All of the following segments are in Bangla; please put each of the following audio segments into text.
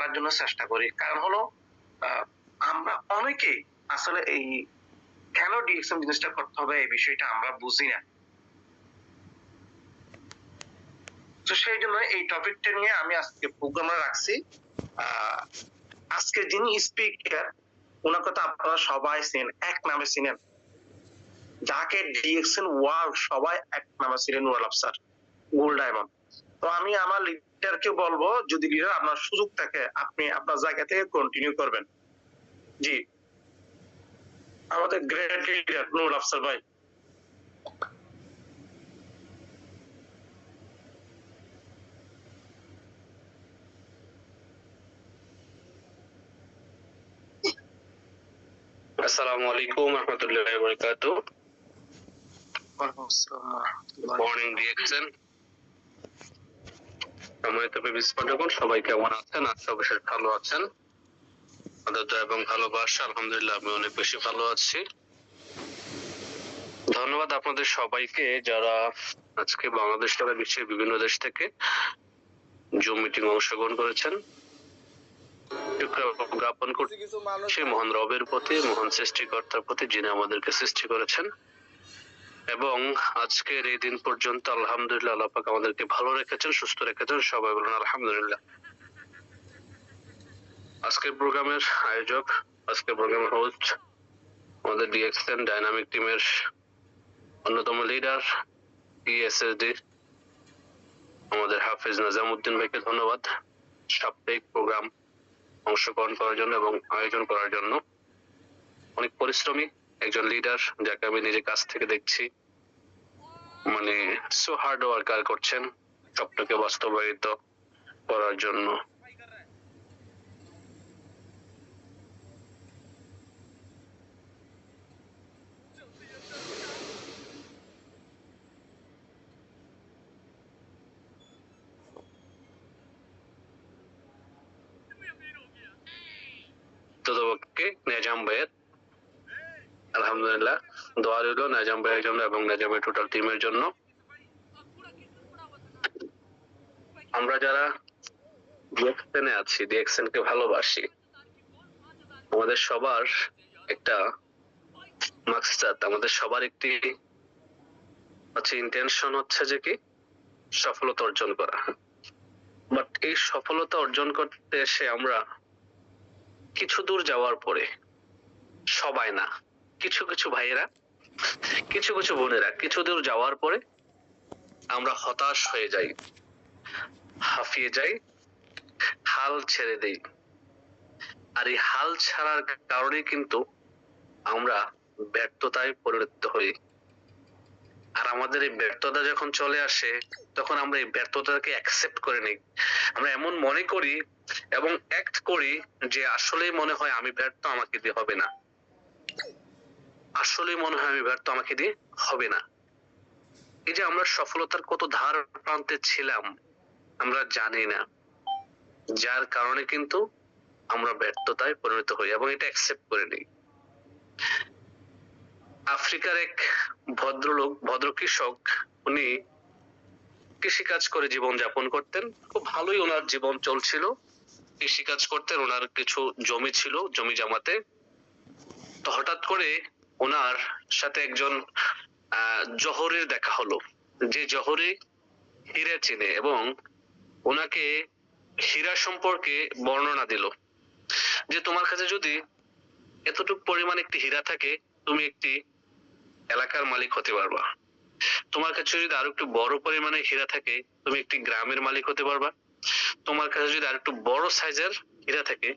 করার জন্য চেষ্টা করি। কারণ হলো আমরা অনেকেই আসলে এই কেন ডিএক্সএন জিনিসটা করতে হবে এই বিষয়টা আমরা বুঝি না। তো সেই জন্য এই টপিকটা নিয়ে আমি আজকে প্রোগ্রামে রাখছি। আজকে যিনি স্পিকার ওনার কথা আপনারা সবাই চেনেন, এক নামে চিনেন, যাকে ডিএক্সএন ওয়ার্ল্ড সবাই এক নামে চিনেন, নুরুল আফসার গোল্ড ডায়মন্ড। তো আমি আমার লিডারকে বলবো যদি লিডার আপনার সুযোগ থাকে আপনি আপনার জায়গা থেকে কন্টিনিউ করবেন। জি আমাদের গ্রেট লিডার নুরুল আফসার ভাই। আসসালামু আলাইকুম রহমতুল্লাহি ওয়া বারাকাতুহু। Morning DXN. সম্মানিত বিস্ফোরণ সবাই কেমন আছেন? আশা করি ভালো আছেন। আদর এবং ভালোবাসা আলহামদুলিল্লাহ আমি অনেক বেশি ভালো আছি। ধন্যবাদ আপনাদের সবাইকে যারা আজকে বাংলাদেশ থেকে বিশ্বের বিভিন্ন দেশ থেকে জুম মিটিং অংশগ্রহণ করেছেন। জ্ঞাপন করছি সেই মহান রবের প্রতি, মহান সৃষ্টিকর্তার প্রতি যিনি আমাদেরকে সৃষ্টি করেছেন এবং আজকের এই দিন পর্যন্ত আলহামদুলিল্লাহ আল্লাহ পাক আমাদেরকে ভালো রেখেছেন, সুস্থ রেখেছেন। সবাই বলুন আলহামদুলিল্লাহ। আজকের প্রোগ্রামের আয়োজক, আজকের প্রোগ্রামের হোস্ট আমাদের ডিএক্সএন ডাইনামিক টিমের অন্যতম লিডার ইএসএসডি আমাদের হাফেজ নাজামউদ্দিন ভাইকে ধন্যবাদ সাপ্তাহিক প্রোগ্রাম অংশগ্রহণ করার জন্য এবং আয়োজন করার জন্য। অনেক পরিশ্রমী একজন লিডার যাকে আমি নিজের কাছ থেকে দেখছি, মানে সো হার্ড ওয়ার্কার করছেন স্বপ্নকে বাস্তবায়িত করার জন্য। তদপক্ষে নেজাম ভাইয়ের আলহামদুলিল্লাহ দোয়া রইল নেজাম ভাইয়ের জন্য এবং নেজামের টোটাল টিমের জন্য। আমরা যারা ডিএক্সএন এ আছি, ডিএক্সএন কে ভালোবাসি, আমাদের সবার একটা মাকসাদ, আমাদের সবার একটি হচ্ছে ইন্টেনশন হচ্ছে যে কি সফলতা অর্জন করা। বাট এই সফলতা অর্জন করতে এসে আমরা কিছু দূর যাওয়ার পরে, সবাই না, কিছু কিছু ভাইয়েরা, কিছু কিছু বোনেরা কিছু দূর যাওয়ার পরে আমরা হতাশ হয়ে যাই, হাঁফিয়ে যাই, হাল ছেড়ে দেই। আর এই হাল ছাড়ার কারণে কিন্তু আমরা ব্যর্থতায় পরিণত হই। আর আমাদের এই ব্যর্থতা যখন চলে আসে তখন আমরা এই ব্যর্থতাকে অ্যাকসেপ্ট করে নিই। আমরা এমন মনে করি এবং অ্যাক্ট করি যে আসলেই মনে হয় আমি ব্যর্থ, আমাকে দিয়ে হবে না। আসলেই মনে হয় আমি ব্যর্থ, আমাকে দিয়ে হবে না। এই যে আমরা সফলতার কত ধার প্রান্তে ছিলাম আমরা জানি না, যার কারণে কিন্তু আমরা ব্যর্থতায় পরিণত হই এবং এটা অ্যাকসেপ্ট করে নিই। আফ্রিকার এক ভদ্রলোক, ভদ্র কৃষক, উনি কৃষিকাজ করে জীবন যাপন করতেন। খুব ভালোই ওনার জীবন চলছিল, কৃষিকাজ করতেন, ওনার কিছু জমি ছিল, জমি জমাতে। তো হঠাৎ করে ওনার সাথে একজন জহরির দেখা হলো, যে জহরি হীরা চিনে এবং ওনাকে হীরা সম্পর্কে বর্ণনা দিল যে তোমার কাছে যদি এতটুকু পরিমাণ একটি হীরা থাকে তুমি একটি এলাকার মালিক হতে পারবা। তোমার কাছে যদি আরো একটু বড় পরিমাণে হীরা থাকে তুমি একটি গ্রামের মালিক হতে পারবা। তোমার কাছে যদি আরো একটু বড় সাইজের হীরা থাকে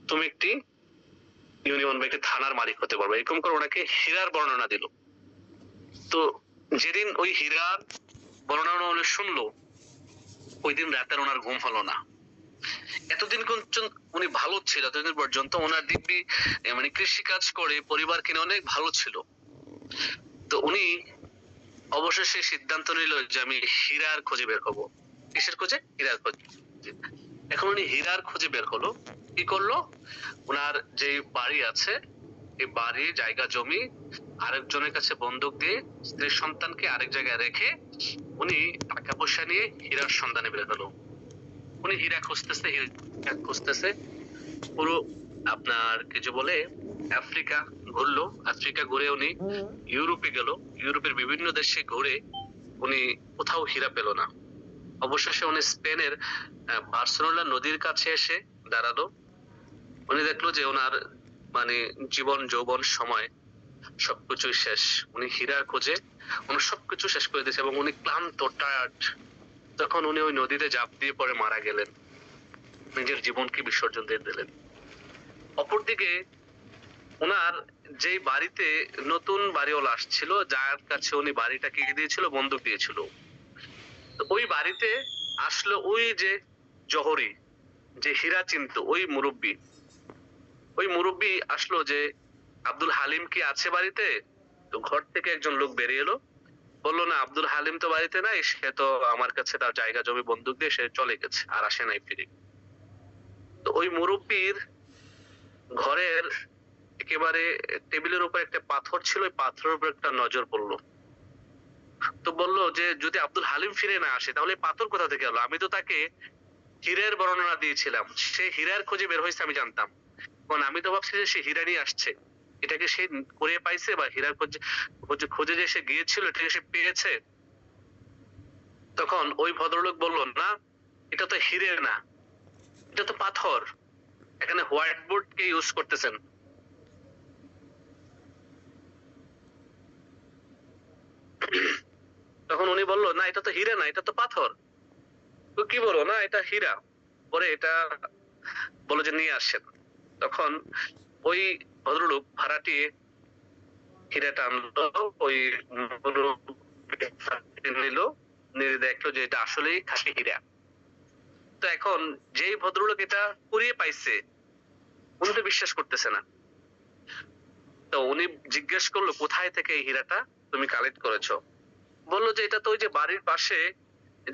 তুমি একটি ইউনিয়ন বা একটি থানার মালিক হতে পারবা। এরকম করে ওনাকে হীরার বর্ণনা দিল। তো যেদিন ওই হীরার বর্ণনা উনি শুনলো ওই দিন রাতের ওনার ঘুম হলো না। এতদিন উনি ভালো ছিল, এতদিন পর্যন্ত ওনার দিব্যি মানে কৃষি কাজ করে পরিবার কিনে অনেক ভালো ছিল। তো উনি অবশেষে সিদ্ধান্ত নিল যে আমি হীরার খোঁজে বের হবো। কিসের খোঁজে? হীরার খোঁজে। এখন উনি হীরার খোঁজে বের হলো। কি করলো? ওনার যে বাড়ি আছে এই বাড়ি, জায়গা, জমি আরেকজনের কাছে বন্ধক দিয়ে স্ত্রীর সন্তানকে আরেক জায়গায় রেখে উনি টাকা পয়সা নিয়ে হীরার সন্ধানে বের হলো। উনি হীরা খুঁজতেছে পুরো আপনার কিছু বলে আফ্রিকা ঘুরলো। আফ্রিকা ঘুরে উনি ইউরোপে গেল। ইউরোপের বিভিন্ন দেশে ঘুরে উনি কোথাও হীরা পেল না। অবশেষে উনি স্পেনের বার্সেলোনা নদীর কাছে এসে দাঁড়ালো। উনি দেখলো যে ওনার মানে জীবন যৌবন সময় সবকিছুই শেষ। উনি হীরার খোঁজে উনি সবকিছু শেষ করে দিয়েছে এবং উনি ক্লান্ত টায়ার্ড। তখন উনি ওই নদীতে ঝাঁপ দিয়ে পরে মারা গেলেন, নিজের জীবনকে বিসর্জন দিয়ে দিলেন। অপরদিকে ওনার যে বাড়িতে নতুন বাড়িওয়ালা আসছিল, যার কাছে উনি বাড়িটা কিনে দিয়েছিল, বন্ধক দিয়েছিল, তো ওই বাড়িতে আসলো ওই যে জহরি, যে হীরা চিনতো, ওই মুরব্বী আসলো যে আব্দুল হালিম কি আছে বাড়িতে? তো ঘর থেকে একজন লোক বেরিয়ে এলো, বললো না আব্দুল হালিম তো বাড়িতে নাই, সে তো আমার কাছে তার জায়গা জমি বন্দুক দিয়ে সে চলে গেছে, আর আসে নাই ফিরে। তো ওই মুরব্বীর ঘরের একেবারে টেবিলের উপর একটা পাথর ছিল, ওই পাথরের উপর একটা নজর পড়লো। তো বললো যে যদি আব্দুল হালিম ফিরে না আসে তাহলে পাথর কোথা থেকে এলো? আমি তো তাকে হীরের বর্ণনা দিয়েছিলাম, সে হীরার খোঁজে বের হয়েছে আমি জানতাম, কারণ আমি তো ভাবছি যে সে হীরা নিয়ে আসছে, এটাকে সে করে পাইছে বা হীরার খোঁজে খোঁজে খোঁজে যে সে গিয়েছিল এটাকে সে পেয়েছে? তখন ওই ভদ্রলোক বললো না, এটা তো হীরে না, এটা তো পাথর। এখানে হোয়াইট বোর্ড কে ইউজ করতেছেন। তখন উনি বললো না এটা তো হীরে না, এটা তো পাথর। তো কি বলো না এটা হীরা? পরে এটা বলো যে নিয়ে আসেন। তখন ওই ভদ্রলোক ভাড়াটিয়ে হীরাটা আনলো, ওই নিল, নিয়ে দেখলো যে এটা আসলেই খাঁটি হীরা। তো এখন যেই ভদ্রলোক এটা কুড়িয়ে পাইছে উনি তো বিশ্বাস করতেছে না। তো উনি জিজ্ঞেস করলো কোথায় থেকে এই হীরাটা তুমি কালেক্ট করেছো? বললো যে এটা তো ওই যে বাড়ির পাশে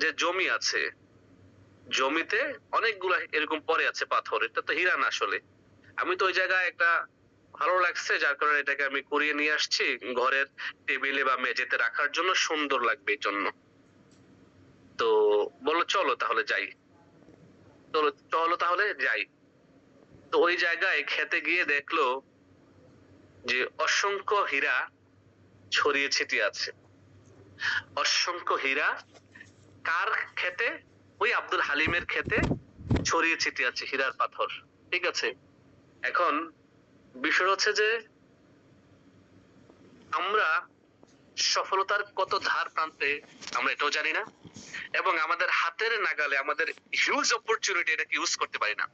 যে জমি আছে, জমিতে অনেকগুলা এরকম পড়ে আছে পাথর, এটা তো হীরা না আসলে। আমি তো ওই জায়গায় একটা ভালো লাগছে যার কারণে এটাকে আমি কুড়িয়ে নিয়ে আসছি ঘরের টেবিলে বা মেঝেতে রাখার জন্য, সুন্দর লাগবে এই জন্য। তো বললো চলো তাহলে যাই। চলো চলো তাহলে যাই। তো ওই জায়গায় খেতে গিয়ে দেখলো যে অসংখ্য হীরা ছড়িয়ে ছিটিয়ে আছে। অসংখ্য হীরা কার খেতে? ওই আব্দুল হালিমের খেতে ছড়িয়ে ছিটিয়ে আছে হীরার পাথর। ঠিক আছে, এখন বিষয় হচ্ছে যে আমরা সফলতার কত ধার প্রান্তে আমরা এটাও জানি না, এবং আমাদের হাতের নাগালে আমাদের হিউজ অপরচুনিটি এটাকে ইউজ করতে পারি না।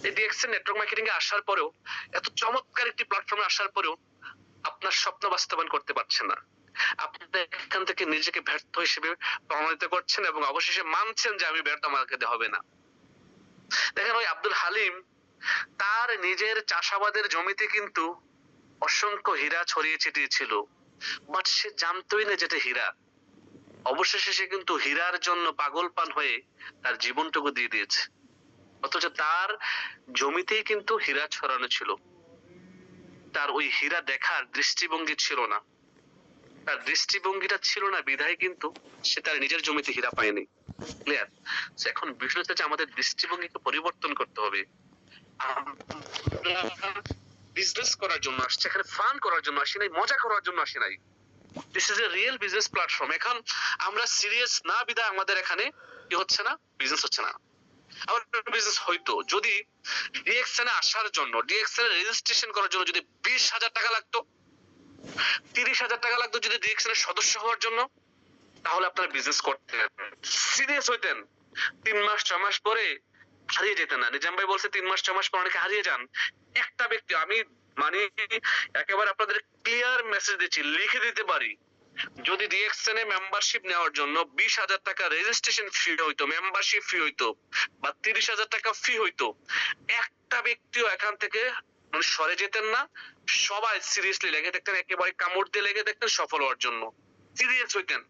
এই ডিএক্সএন নেটওয়ার্ক মার্কেটিং এ আসার পরেও, এত চমৎকার একটি প্ল্যাটফর্মে আসার পরেও আপনার স্বপ্ন বাস্তবায়ন করতে পারছেন না। আপনি এখান থেকে নিজেকে ব্যর্থ হিসেবে প্রমাণিত করছেন এবং অবশেষে মানছেন যে আমি ব্যর্থ, আমাকে দিয়ে হবে না। দেখেন ওই আব্দুল হালিম তার নিজের চাষাবাদের জমিতে কিন্তু অসংখ্য হীরা ছড়িয়ে ছিটিয়ে ছিল, বাট সে জানতোই না যেটা হীরা। অবশেষে সে কিন্তু হীরার জন্য পাগল পান হয়ে তার জীবনটুকু দিয়ে দিয়েছে, অথচ তার জমিতেই কিন্তু হীরা ছড়ানো ছিল। তার ওই হীরা দেখার দৃষ্টিভঙ্গি ছিল না, তার দৃষ্টিভঙ্গিটা ছিল না বিধায় কিন্তু সে তার নিজের জমিতে হীরা পায়নি। ক্লিয়ার? এখন বিষয় হচ্ছে আমাদের দৃষ্টিভঙ্গিকে পরিবর্তন করতে হবে। বিজনেস করার জন্য আসছে, এখানে ফান করার জন্য আসি নাই, মজা করার জন্য আসি নাই। This is a real business platform. এখন আমরা সিরিয়াস না বিধায় আমাদের এখানে কি হচ্ছে না, বিজনেস হচ্ছে না। আমার বিজনেস হয়তো যদি ডিএক্সএন এ আসার জন্য, ডিএক্সএন এ রেজিস্ট্রেশন করার জন্য যদি 20,000 টাকা লাগতো, 30,000 টাকা লাগতো যদি ডিএক্সএন এর সদস্য হওয়ার জন্য, তাহলে আপনারা বিজনেস করতেন, সিরিয়াস হইতেন। 3 মাস 6 মাস পরে হারিয়ে যেতেন না। নিজাম ভাই বলছে 3 মাস 6 মাস পর অনেকে হারিয়ে যান। একটা ব্যক্তি, আমি মানে একেবারে আপনাদের ক্লিয়ার মেসেজ দিচ্ছি, লিখে দিতে পারি, যদি ডিএক্সএন এ মেম্বারশিপ নেওয়ার জন্য 20,000 টাকা রেজিস্ট্রেশন ফি হইতো, মেম্বারশিপ ফি হইতো, বা 30,000 টাকা ফি হইতো, একটা ব্যক্তিও এখান থেকে মানে সরে যেতেন না। সবাই সিরিয়াসলি লেগে দেখতেন, একেবারে কামড় দিয়ে লেগে দেখতেন সফল হওয়ার জন্য, সিরিয়াস হইতেন।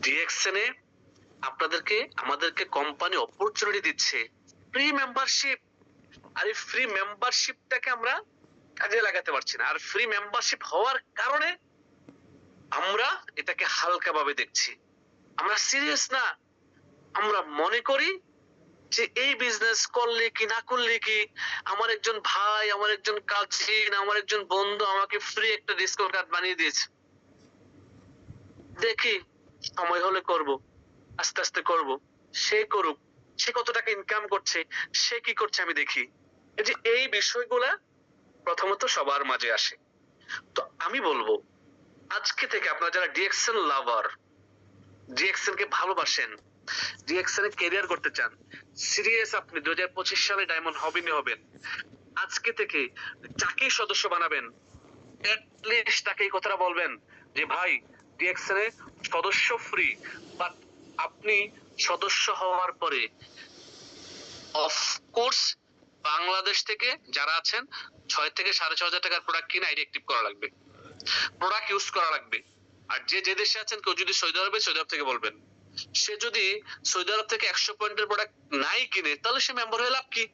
ডিএক্সএন এ আপনাদেরকে আমাদেরকে কোম্পানি অপরচুনিটি দিচ্ছে, ফ্রি মেম্বারশিপ। আর এই ফ্রি মেম্বারশিপটাকে আমরা কাজে লাগাতে পারছি না, আর ফ্রি মেম্বারশিপ হওয়ার কারণে আমরা এটাকে হালকা ভাবে দেখছি, আমরা সিরিয়াস না। আমরা মনে করি যে এই বিজনেস করলে কি না করলে কি, আমার একজন ভাই, আমার একজন কাজিন, আমার একজন বন্ধু আমাকে ফ্রি একটা ডিসকাউন্ট কার্ড বানিয়ে দিয়েছে, দেখি সময় হলে করব, আস্তে আস্তে করব, সে করুক, সে কত টাকা ইনকাম করছে, সে কি করছে আমি দেখি। এই যে এই বিষয়গুলা প্রথমত সবার মাঝে আসে। তো আমি বলবো আজকে থেকে আপনারা যারা ডিএক্সএল লাভার, ডিএক্সএল কে ভালোবাসেন, ডিএক্সএল এ ক্যারিয়ার করতে চান, সিরিয়াস আপনি 2025 সালে ডায়মন্ড হবেন, আজকে থেকে যাকেই সদস্য বানাবেন এটলিস্ট তাকে এই কথাটা বলবেন যে ভাই ডিএক্সএল এ সদস্য ফ্রি, বাট আপনি সদস্য হওয়ার পরে অফকোর্স বাংলাদেশ থেকে যারা আছেন 6 থেকে 6.5 হাজার টাকার প্রোডাক্ট কিনে আইডি অ্যাক্টিভ করা লাগবে, প্রোডাক্ট ইউজ করা লাগবে। আর যে যে দেশে আছেন কেউ যদি সৌদি আরব থেকে বলবেন, সে যদি সৌদি আরব থেকে 100 পয়েন্টের প্রোডাক্ট নাই কিনে তাহলে সে মেম্বার হয়ে লাভ কি,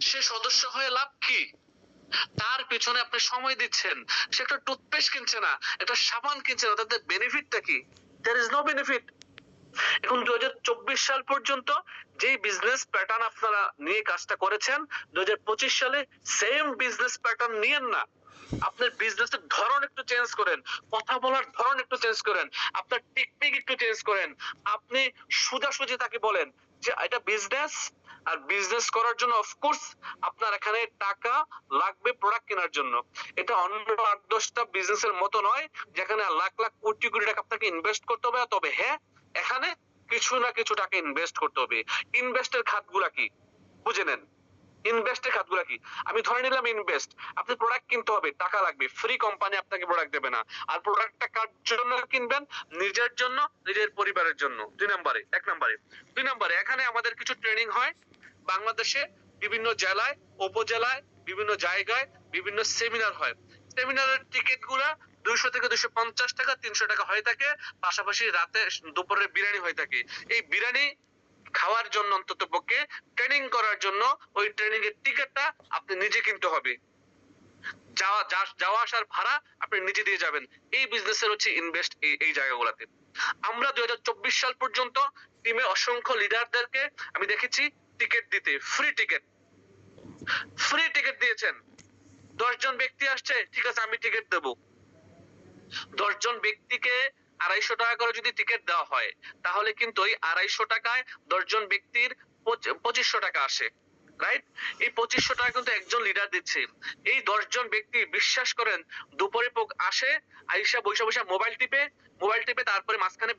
সে সদস্য হয়ে লাভ কি? তার পিছনে আপনি সময় দিচ্ছেন, সে একটা টুথপেস্ট কিনছে না, একটা সাবান কিনছে না, তাতে বেনিফিটটা কি? There is no benefit. এখন 2024 সাল পর্যন্ত যে বিজনেস প্যাটার্ন আপনারা নিয়ে কাজটা করেছেন, 2025 সালে সেম বিজনেস প্যাটার্ন নিয়েন না। আপনার বিজনেসের ধরন একটু চেঞ্জ করেন, কথা বলার ধরন একটু চেঞ্জ করেন, আপনার টেকনিক একটু চেঞ্জ করেন। আপনি সোজাসুজি তাকে বলেন যে এটা বিজনেস, আর বিজনেস করার জন্য অফকোর্স আপনার এখানে টাকা লাগবে প্রোডাক্ট কেনার জন্য। এটা অন্য 8-10টা বিজনেসের মতো নয় যেখানে লাখ লাখ কোটি কোটি টাকা আপনাকে ইনভেস্ট করতে হবে। তবে হ্যাঁ, এখানে কিছু না কিছু টাকা ইনভেস্ট করতে হবে। ইনভেস্টের খাতগুলা কি বুঝে নেন, ইনভেস্টের খাতগুলা কি। আমি ধরে নিলাম ইনভেস্ট, আপনি প্রোডাক্ট কিনতে হবে, টাকা লাগবে, ফ্রি কোম্পানি আপনাকে প্রোডাক্ট দেবে না। আর প্রোডাক্টটা কার জন্য কিনবেন? নিজের জন্য, নিজের পরিবারের জন্য। 2 নম্বরে এখানে আমাদের কিছু ট্রেনিং হয় বাংলাদেশে, বিভিন্ন জেলায়, উপজেলায়, বিভিন্ন জায়গায় বিভিন্ন সেমিনার হয়। সেমিনারের টিকিট গুলা 200 থেকে 250 টাকা, 300 টাকা হয়ে থাকে। পাশাপাশি রাতে দুপুরের বিরিয়ানি হয়ে থাকে। এই বিরিয়ানি খাওয়ার জন্য অন্তত পক্ষে, ট্রেনিং করার জন্য ওই ট্রেনিং এর টিকিটটা আপনি নিজে কিনতে হবে। যাওয়া আসার ভাড়া আপনি নিজে দিয়ে যাবেন। এই বিজনেসের হচ্ছে ইনভেস্ট এই জায়গাগুলোতে। আমরা 2024 সাল পর্যন্ত টিমে অসংখ্য লিডারদেরকে আমি দেখেছি টিকিট দিতে, ফ্রি টিকিট দিয়েছেন। 10 জন ব্যক্তি আসছে, ঠিক আছে আমি টিকিট দেবো। 10 জন ব্যক্তিকে 250 টাকা করে যদি টিকিট দেওয়া হয়, তাহলে কিন্তু ওই 250 টাকায় 10 জন ব্যক্তির 2500 টাকা আসে, রাইট? এই 2500 টাকা কিন্তু একজন লিডার দিচ্ছে। এই 10 জন ব্যক্তি বিশ্বাস করেন দুপুরে আসে, আইসা বৈশা মোবাইল টিপে তারপরে মাঝখানে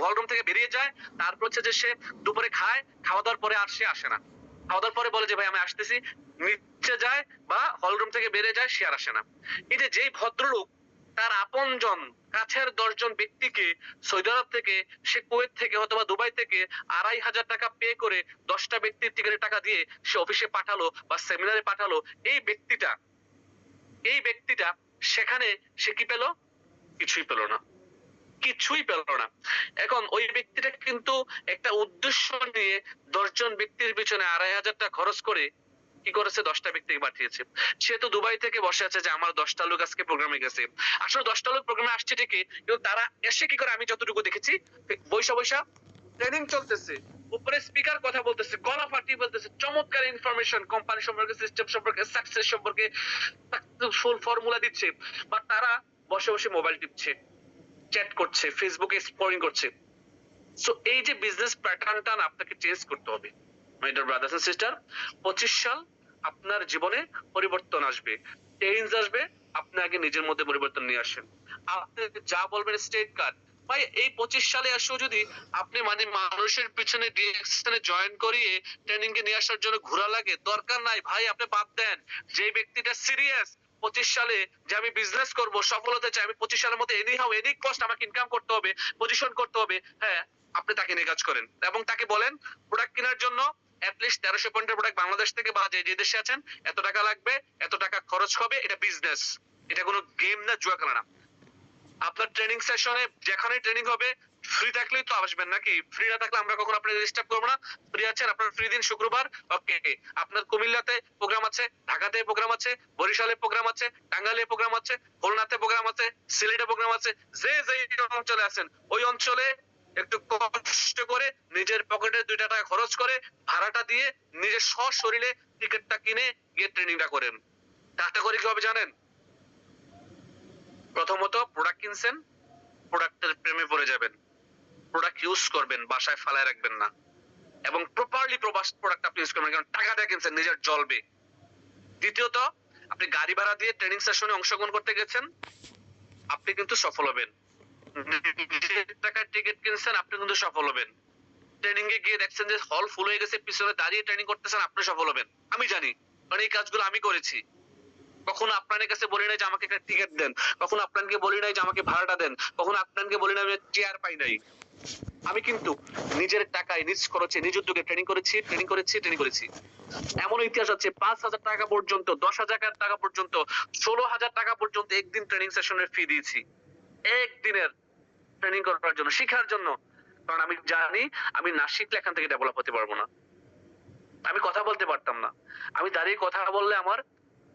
হল রুম থেকে বেরিয়ে যায়। তারপর হচ্ছে যে সে দুপুরে খায়, খাওয়া দাওয়ার পরে আর সে আসে না। খাওয়া দাওয়ার পরে বলে যে ভাই আমি আসতেছি, নিচে যায় বা হল রুম থেকে বেরিয়ে যায়, সে আর আসে না। এই যে যেই ভদ্রলোক তার আপনজন কাছের 10 জন ব্যক্তিকে সৌদি আরব থেকে, সে কুয়েত থেকে অথবা দুবাই থেকে 2500 টাকা পে করে 10টা ব্যক্তির টিকিটের টাকা দিয়ে সে অফিসে পাঠালো বা সেমিনারে পাঠালো, এই ব্যক্তিটা সেখানে সে কি পেল? কিছুই পেল না, কিছুই পেল না। এখন ওই ব্যক্তিটা কিন্তু একটা উদ্দেশ্য নিয়ে 10 জন ব্যক্তির পিছনে 2500 টাকা খরচ করে কি করেছে? 10টা ব্যক্তিকে পাঠিয়েছে। সে তো দুবাই থেকে বসে আছে যে আমার 10টা লোক আজকে প্রোগ্রামে গেছে। আসলে 10টা লোক প্রোগ্রামে আসছে ঠিকই, কিন্তু তারা এসে কি করে আমি যতটুকু দেখেছি, বৈশা ট্রেনিং চলতেছে, উপরে স্পিকার কথা বলতেছে, গলা ফাটিয়ে বলতেছে চমৎকার ইনফরমেশন কোম্পানি সম্পর্কে, সিস্টেম সম্পর্কে, সাকসেস সম্পর্কে ফুল ফর্মুলা দিচ্ছে। বাট তারা বসে বসে মোবাইল টিপছে, চ্যাট করছে, ফেসবুকে স্ক্রলিং করছে। সো এই যে বিজনেস প্যাটার্নটা আপনাকে চেঞ্জ করতে হবে my dear brothers and sister. 25 সাল আপনার জীবনে পরিবর্তন আসবে, চেঞ্জ আসবে। আপনি আগে নিজের মধ্যে পরিবর্তন নিয়ে আসেন। আপনি যা বলবেন স্টেট কার্ড ভাই, এই 25 সালে আসেও যদি আপনি মানে মানুষের পিছনে ডিএক্সএনে জয়েন করিয়ে ট্রেনিং এ নিয়ে আসার জন্য ঘোরা লাগে, দরকার নাই ভাই, আপনি বাদ দেন। যে ব্যক্তিটা সিরিয়াস 25 সালে যে আমি বিজনেস করব, সফল হতে চাই, আমি 25 সালের মধ্যে এনি কস্ট আমাকে ইনকাম করতে হবে, পজিশন করতে হবে, হ্যাঁ আপনি তাকে নিয়ে কাজ করেন এবং তাকে বলেন প্রোডাক্ট কেনার জন্য অ্যাটলিস্ট 1300 পয়েন্টের প্রোডাক্ট বাংলাদেশ থেকে বা যে দেশে আছেন এত টাকা লাগবে, এত টাকা খরচ হবে। এটা বিজনেস, এটা কোনো গেম না, জুয়া খেলা না। আপনার ট্রেনিং সেশনে যেখানে ট্রেনিং হবে ফ্রি থাকলেই তো আসবেন, নাকি? ফ্রি না থাকলে আমরা কখনো আপনাকে ডিস্টার্ব করবো না। ফ্রি আছেন, আপনার ফ্রি দিন শুক্রবার, ওকে। আপনার কুমিল্লাতে প্রোগ্রাম আছে, ঢাকাতে প্রোগ্রাম আছে, বরিশালে প্রোগ্রাম আছে, টাঙ্গাইলে প্রোগ্রাম আছে, খুলনাতে প্রোগ্রাম আছে, সিলেটে প্রোগ্রাম আছে। যে যে অঞ্চলে আছেন ওই অঞ্চলে একটু কষ্ট করে নিজের পকেটে 2 টাকা খরচ করে ভাড়াটা দিয়ে নিজের সশরীরে টিকিটটা কিনে গিয়ে ট্রেনিংটা করেন। কাজটা করে কি হবে জানেন? প্রথমত প্রোডাক্ট কিনছেন, প্রোডাক্টের প্রেমে পড়ে যাবেন। প্রোডাক্ট ইউজ করবেন, বাসায় ফালায় রাখবেন না। এবং প্রপারলি প্রোডাক্ট আপনি ইউজ করবেন, কারণ টাকা দিয়ে কিনছেন, নিজের জ্বলবে। দ্বিতীয়ত, আপনি গাড়ি ভাড়া দিয়ে ট্রেনিং সেশনে অংশগ্রহণ করতে গেছেন, আপনি কিন্তু সফল হবেন। নিজের টাকায় টিকিট কিনছেন, আপনি কিন্তু সফল হবেন। ট্রেনিং এ গিয়ে দেখছেন যে হল ফুল হয়ে গেছে, পিছনে দাঁড়িয়ে ট্রেনিং করতেছেন, আপনি সফল হবেন। আমি জানি, কারণ এই কাজগুলো আমি করেছি। কখনো আপনাদের কাছে বলি নাই যে আমাকে একটা টিকিট দেন, কখনো আপনাকে বলি নাই যে আমাকে ভাড়াটা দেন, কখনো আপনাকে বলি নাই আমি চেয়ার পাই নাই। আমি কিন্তু নিজের টাকায় নিজ খরচে নিজ উদ্যোগে ট্রেনিং করেছি। এমন ইতিহাস আছে 5,000 টাকা পর্যন্ত, 10,000 টাকা পর্যন্ত, 16,000 টাকা পর্যন্ত একদিন ট্রেনিং সেশনের ফি দিয়েছি। একদিনের ট্রেনিং করার জন্য, শিখার জন্য। কারণ আমি জানি আমি না শিখলে এখান থেকে ডেভেলপ হতে পারবো না। আমি কথা বলতে পারতাম না। আমি দাঁড়িয়ে কথা বললে আমার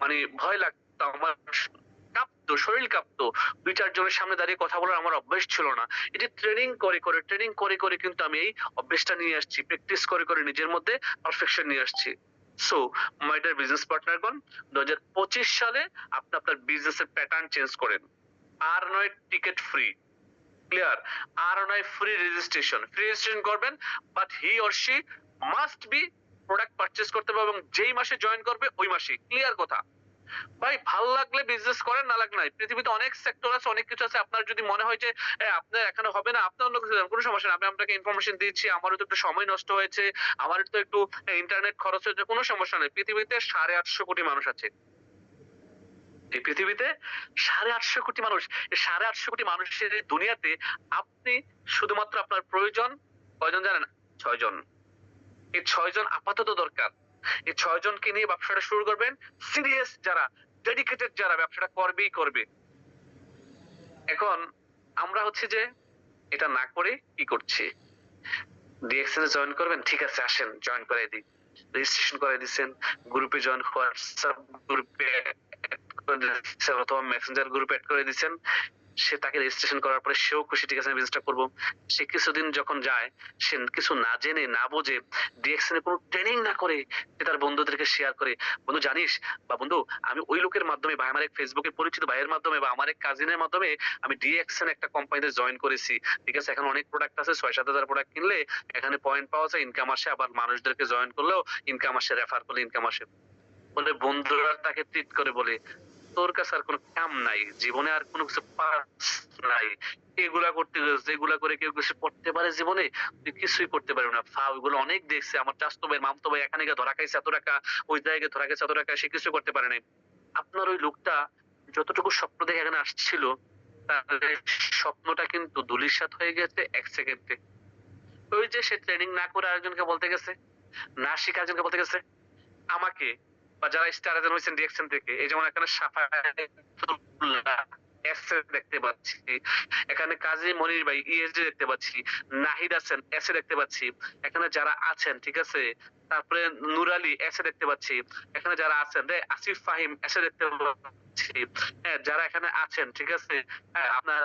মানে ভয় লাগতো, আমার কাঁপতো, শরীর কাঁপতো। 2-4 জনের সামনে দাঁড়িয়ে কথা বলার আমার অভ্যাস ছিল না। এই যে ট্রেনিং করে কিন্তু আমি এই অভ্যাসটা নিয়ে আসছি। প্র্যাকটিস করে নিজের মধ্যে পারফেকশন নিয়ে আসছি। সো মাই ডিয়ার বিজনেস পার্টনারগণ, 2025 সালে আপনি আপনার বিজনেসের প্যাটার্ন চেঞ্জ করেন। আর নয় টিকেট ফ্রি, ক্লিয়ার? আর নয় ফ্রি রেজিস্ট্রেশন করবেন, but he or she must be product purchase করতে হবে এবং যেই মাসে জয়েন করবে ওই মাসে। ক্লিয়ার কথা? ভাই ভাল লাগলে বিজনেস করেন, না লাগলে নাই। পৃথিবীতে অনেক সেক্টর আছে, অনেক কিছু আছে। আপনার যদি মনে হয় যে আপনার এখানে হবে না, আপনি অন্য কিছু দেন, কোনো সমস্যা নেই। আমি আপনাকে ইনফরমেশন দিচ্ছি, আমারও তো একটু সময় নষ্ট হয়েছে, আমারও তো একটু ইন্টারনেট খরচ হয়েছে, কোনো সমস্যা নেই। পৃথিবীতে 850 কোটি মানুষ আছে। এই পৃথিবীতে 850 কোটি মানুষ। এই 850 কোটি মানুষের এই দুনিয়াতে আপনি শুধুমাত্র আপনার প্রয়োজন কয়জন জানেন? 6 জন। এই 6 জন আপাতত দরকার। এই 6 জনকে নিয়ে ব্যবসাটা শুরু করবেন। সিরিয়াস যারা, ডেডিকেটেড যারা, ব্যবসাটা করবেই করবে। এখন আমরা হচ্ছে যে এটা না করে কি করছি? ডিএক্সএন এ জয়েন করবেন, ঠিক আছে আসেন জয়েন করাই দিই। রেজিস্ট্রেশন করাই দিচ্ছেন, গ্রুপে জয়েন, হোয়াটসঅ্যাপ গ্রুপে অথবা মেসেঞ্জার গ্রুপে এড করে দিচ্ছেন। সে তাকে রেজিস্ট্রেশন করার পরে সেও খুশি, ঠিক আছে আমি বিজনেসটা করবো। সে কিছুদিন যখন যায়, সে কিছু না জেনে না বুঝে ডিএক্সএন এ কোনো ট্রেনিং না করে সে তার বন্ধুদেরকে শেয়ার করে, বন্ধু জানিস বা বন্ধু আমি ওই লোকের মাধ্যমে বা আমার এক ফেসবুকে পরিচিত ভাইয়ের মাধ্যমে বা আমার এক কাজিনের মাধ্যমে আমি ডিএক্সএন একটা কোম্পানিতে জয়েন করেছি, ঠিক আছে এখন অনেক প্রোডাক্ট আছে, 6-7 হাজার প্রোডাক্ট কিনলে এখানে পয়েন্ট পাওয়া যায়, ইনকাম আসে, আবার মানুষদেরকে জয়েন করলেও ইনকাম আসে, রেফার করলে ইনকাম আসে। বলে বন্ধুরা তাকে ট্রিট করে বলে তোর কাছে আর কোনো কাম নাই, জীবনে আর কোনো কিছু পাস নাই, এগুলা করতে গেছিস, এগুলা করে কেউ কিছু করতে পারে জীবনে? তুই কিছুই করতে পারবি না। ফাও এগুলো অনেক দেখছে, আমার চাচাতো ভাই মামতো ভাই এখানে গিয়ে ধরা খাইছে এত টাকা, ওই জায়গায় ধরা গেছে এত টাকা, সে কিছু করতে পারে নাই। আপনার ওই লোকটা যতটুকু স্বপ্ন দেখে এখানে আসছিল, তার এই স্বপ্নটা কিন্তু ধূলিসাৎ হয়ে গেছে 1 সেকেন্ডে। ওই যে সে ট্রেনিং না করে আরেকজনকে বলতে গেছে, না শিখে আরেকজনকে বলতে গেছে, আমাকে বা যারা স্টার এজেন্ট হয়েছেন ডিএক্সএন থেকে, এই যেমন এখানে সাফায়াতুল্লাহ এসে দেখতে পাচ্ছি, এখানে কাজী মনির ভাই ইএসডি দেখতে পাচ্ছি, নাহিদ হাসান এসে দেখতে পাচ্ছি, এখানে যারা আছেন ঠিক আছে, তারপরে নূর আলী এসে দেখতে পাচ্ছি, এখানে যারা আছেন রে আসিফ ফাহিম এসে দেখতে পাচ্ছি, হ্যাঁ যারা এখানে আছেন ঠিক আছে, হ্যাঁ আপনার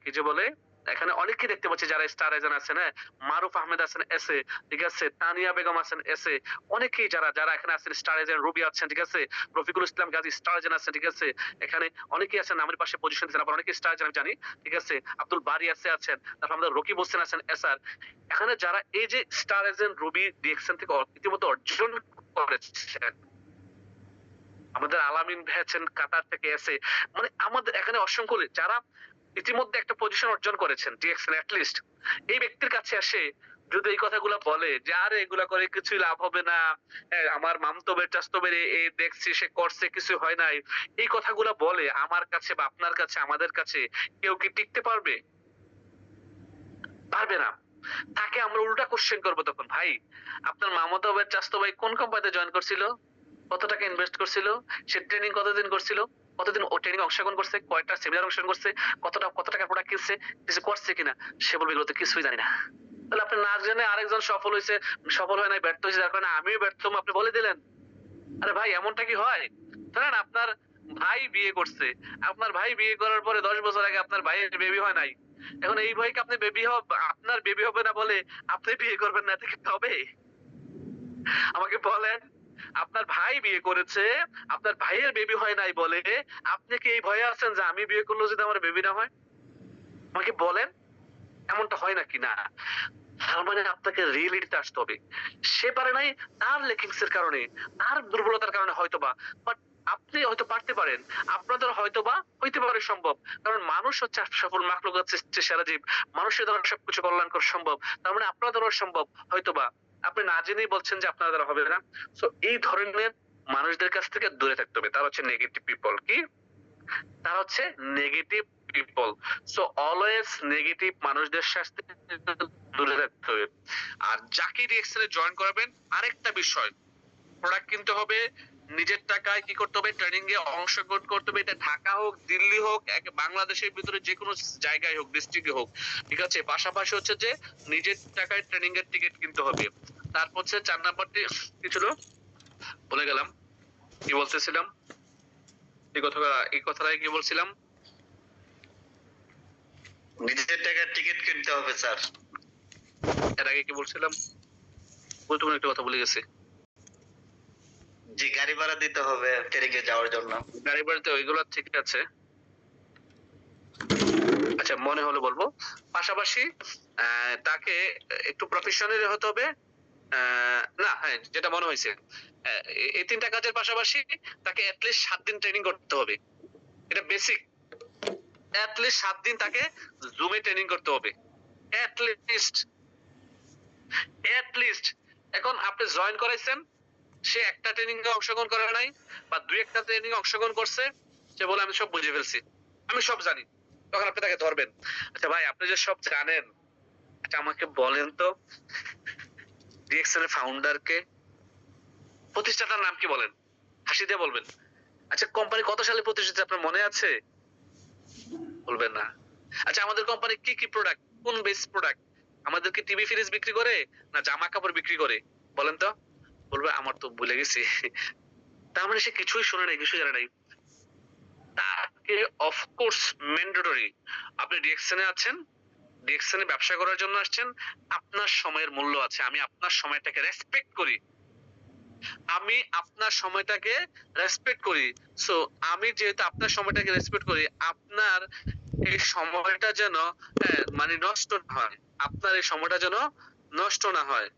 কি যে বলে, এখানে অনেককে দেখতে পাচ্ছি যারা স্টার এজেন্ট আছেন, হ্যাঁ মারুফ আহমেদ আছেন এসে, ঠিক আছে তানিয়া বেগম আছেন এসে, অনেকেই যারা যারা এখানে আছেন স্টার এজেন্ট, রুবি আছেন ঠিক আছে, রফিকুল ইসলাম গাজী স্টার এজেন্ট আছেন ঠিক আছে, এখানে অনেকেই আছেন আমার পাশে পজিশন দিচ্ছেন, আবার অনেকে স্টার এজেন্ট আমি জানি, ঠিক আছে আব্দুল বারি আছেন, তারপর আমাদের রকিব হোসেন আছেন এসআর, এখানে যারা এই যে স্টার এজেন্ট রুবি ডিএক্সএন থেকে ইতিমধ্যে অর্জন করেছেন, আমাদের আলামিন ভাই আছেন কাতার থেকে এসে, মানে আমাদের এখানে অসংখ্য যারা ইতিমধ্যে একটা পজিশন অর্জন করেছেন ডিএক্সএন, লিস্ট এই ব্যক্তির কাছে আসে যদি এই কথাগুলো বলে যে আরে এগুলা করে কিছুই লাভ হবে না, আমার মামতো বের চাচতো বের এই দেখছি সে করছে কিছু হয় নাই, এই কথাগুলো বলে আমার কাছে বা আপনার কাছে আমাদের কাছে, কেউ কি টিকতে পারবে? পারবে না। তাকে আমরা উল্টা কোশ্চেন করবো তখন, ভাই আপনার মামাতো ভাই চাচতো ভাই কোন কোম্পানিতে জয়েন করছিল, কত টাকা ইনভেস্ট করছিল, সে ট্রেনিং কতদিন করছিল, কতদিন ও ট্রেনিং অংশগ্রহণ করছে, কয়টা সেমিনার অংশগ্রহণ করছে, কত টাকা প্রোডাক্ট কিনছে, কিছু করছে কিনা, সে বলবে এগুলো তো কিছুই জানি না। তাহলে আপনি না জেনে আরেকজন সফল হয়েছে, সফল হয় নাই, ব্যর্থ হয়েছে, যার কারণে আমিও ব্যর্থ আপনি বলে দিলেন। আরে ভাই এমনটা কি হয়? ধরেন আপনার ভাই বিয়ে করছে, আপনার ভাই বিয়ে করার পরে 10 বছর আগে আপনার ভাইয়ের বেবি হয় নাই, এখন এই ভয়কে আপনি বেবি হবে, আপনার বেবি হবে না বলে আপনি বিয়ে করবেন না, এটা কি হবে? আমাকে বলেন, আপনার ভাই বিয়ে করেছে, আপনার ভাইয়ের বেবি হয় নাই বলে আপনি কি এই ভয়ে আছেন যে আমি বিয়ে করলেও যদি আমার বেবি না হয়? আমাকে বলেন, এমনটা হয় নাকি? না। তার মানে আপনাকে রিয়েলিটিতে আসতে হবে। সে পারে নাই তার লেকিংস এর কারণে, তার দুর্বলতার কারণে হয়তোবা। বাট আপনি হয়তো পারতে পারেন। আপনাদের হয়তোবা হইতে পারে সম্ভব। কারণ মানুষ হচ্ছে সফল মাখলুকাত সৃষ্টির সেরা জীব। মানুষের দ্বারা সবকিছু কল্যাণকর সম্ভব। তার মানে আপনার দ্বারাও সম্ভব হয়তোবা। আপনি না জেনেই বলছেন যে আপনার দ্বারা হবে না। সো এই ধরনের মানুষদের কাছ থেকে দূরে থাকতে হবে। তারা হচ্ছে নেগেটিভ পিপল। কি? তারা হচ্ছে negative people. So always negative মানুষদের সাথে দূরে থাকতে হবে। আর যাকে ডিএক্সএল এ জয়েন করাবেন, আরেকটা বিষয়, প্রোডাক্ট কিনতে হবে, নিজের টাকায় কি করতে হবে, ট্রেনিং এ অংশগ্রহণ করতে হবে। এটা ঢাকা হোক, দিল্লি হোক, বাংলাদেশের ভিতরে যে কোনো জায়গায় হোক, ডিস্ট্রিক্টে হোক, ঠিক আছে? পাশাপাশি হচ্ছে যে নিজের টাকায় ট্রেনিং এর টিকিট কিনতে হবে। তারপর হচ্ছে 4 নাম্বারটি কি ছিল ভুলে গেলাম, কি বলতেছিলাম, এই কথাটাই কি বলছিলাম? নিজের টাকার টিকিট কিনতে হবে স্যার। এর আগে কি বলছিলাম? গুরুত্বপূর্ণ একটা কথা ভুলে গেছি। জি, গাড়ি ভাড়া দিতে হবে ট্রেনিং এ যাওয়ার জন্য। গাড়ি বাড়িতে ওইগুলো ঠিক আছে, আচ্ছা মনে হলো বলবো। পাশাপাশি তাকে একটু প্রফেশনাল হতে হবে। না, হ্যাঁ, যেটা মনে হয়েছে, এই 3টা কাজের পাশাপাশি তাকে অ্যাটলিস্ট 7 দিন ট্রেনিং করতে হবে। এটা বেসিক। অ্যাটলিস্ট 7 দিন তাকে জুমে ট্রেনিং করতে হবে। অ্যাটলিস্ট অ্যাটলিস্ট এখন আপনি জয়েন করাইছেন, সে একটা ট্রেনিং এ অংশগ্রহণ করে নাই বা 2-1টা ট্রেনিং এ অংশগ্রহণ করছে, সে বলে আমি সব বুঝে ফেলছি, আমি সব জানি। তখন আপনি তাকে ধরবেন। আচ্ছা ভাই, আপনি যে সব জানেন, আচ্ছা আমাকে বলেন তো, ডিএক্সএল এর ফাউন্ডার কে? প্রতিষ্ঠাতার নাম কি বলেন? হাসি দিয়ে বলবেন। আচ্ছা কোম্পানি কত সালে প্রতিষ্ঠিত আপনার মনে আছে? বলবেন না। আচ্ছা আমাদের কোম্পানি কি কি প্রোডাক্ট, কোন বেস প্রোডাক্ট? আমাদের কি টিভি ফ্রিজ বিক্রি করে না জামা কাপড় বিক্রি করে? বলেন তো। বলবে আমার তো ভুলে গেছি। তার মানে সে কিছুই শুনে নাই, কিছু জানে নাই। তাকে অফকোর্স ম্যান্ডেটরি, আপনি ডিএক্সএন এ আছেন, ডিএক্সএন এ ব্যবসা করার জন্য আসছেন, আপনার সময়ের মূল্য আছে। আমি আপনার সময়টাকে রেসপেক্ট করি, আমি আপনার সময়টাকে রেসপেক্ট করি। সো আমি যেহেতু আপনার সময়টাকে রেসপেক্ট করি, আপনার এই সময়টা যেন মানে নষ্ট না হয়, আপনার এই সময়টা যেন নষ্ট না হয়।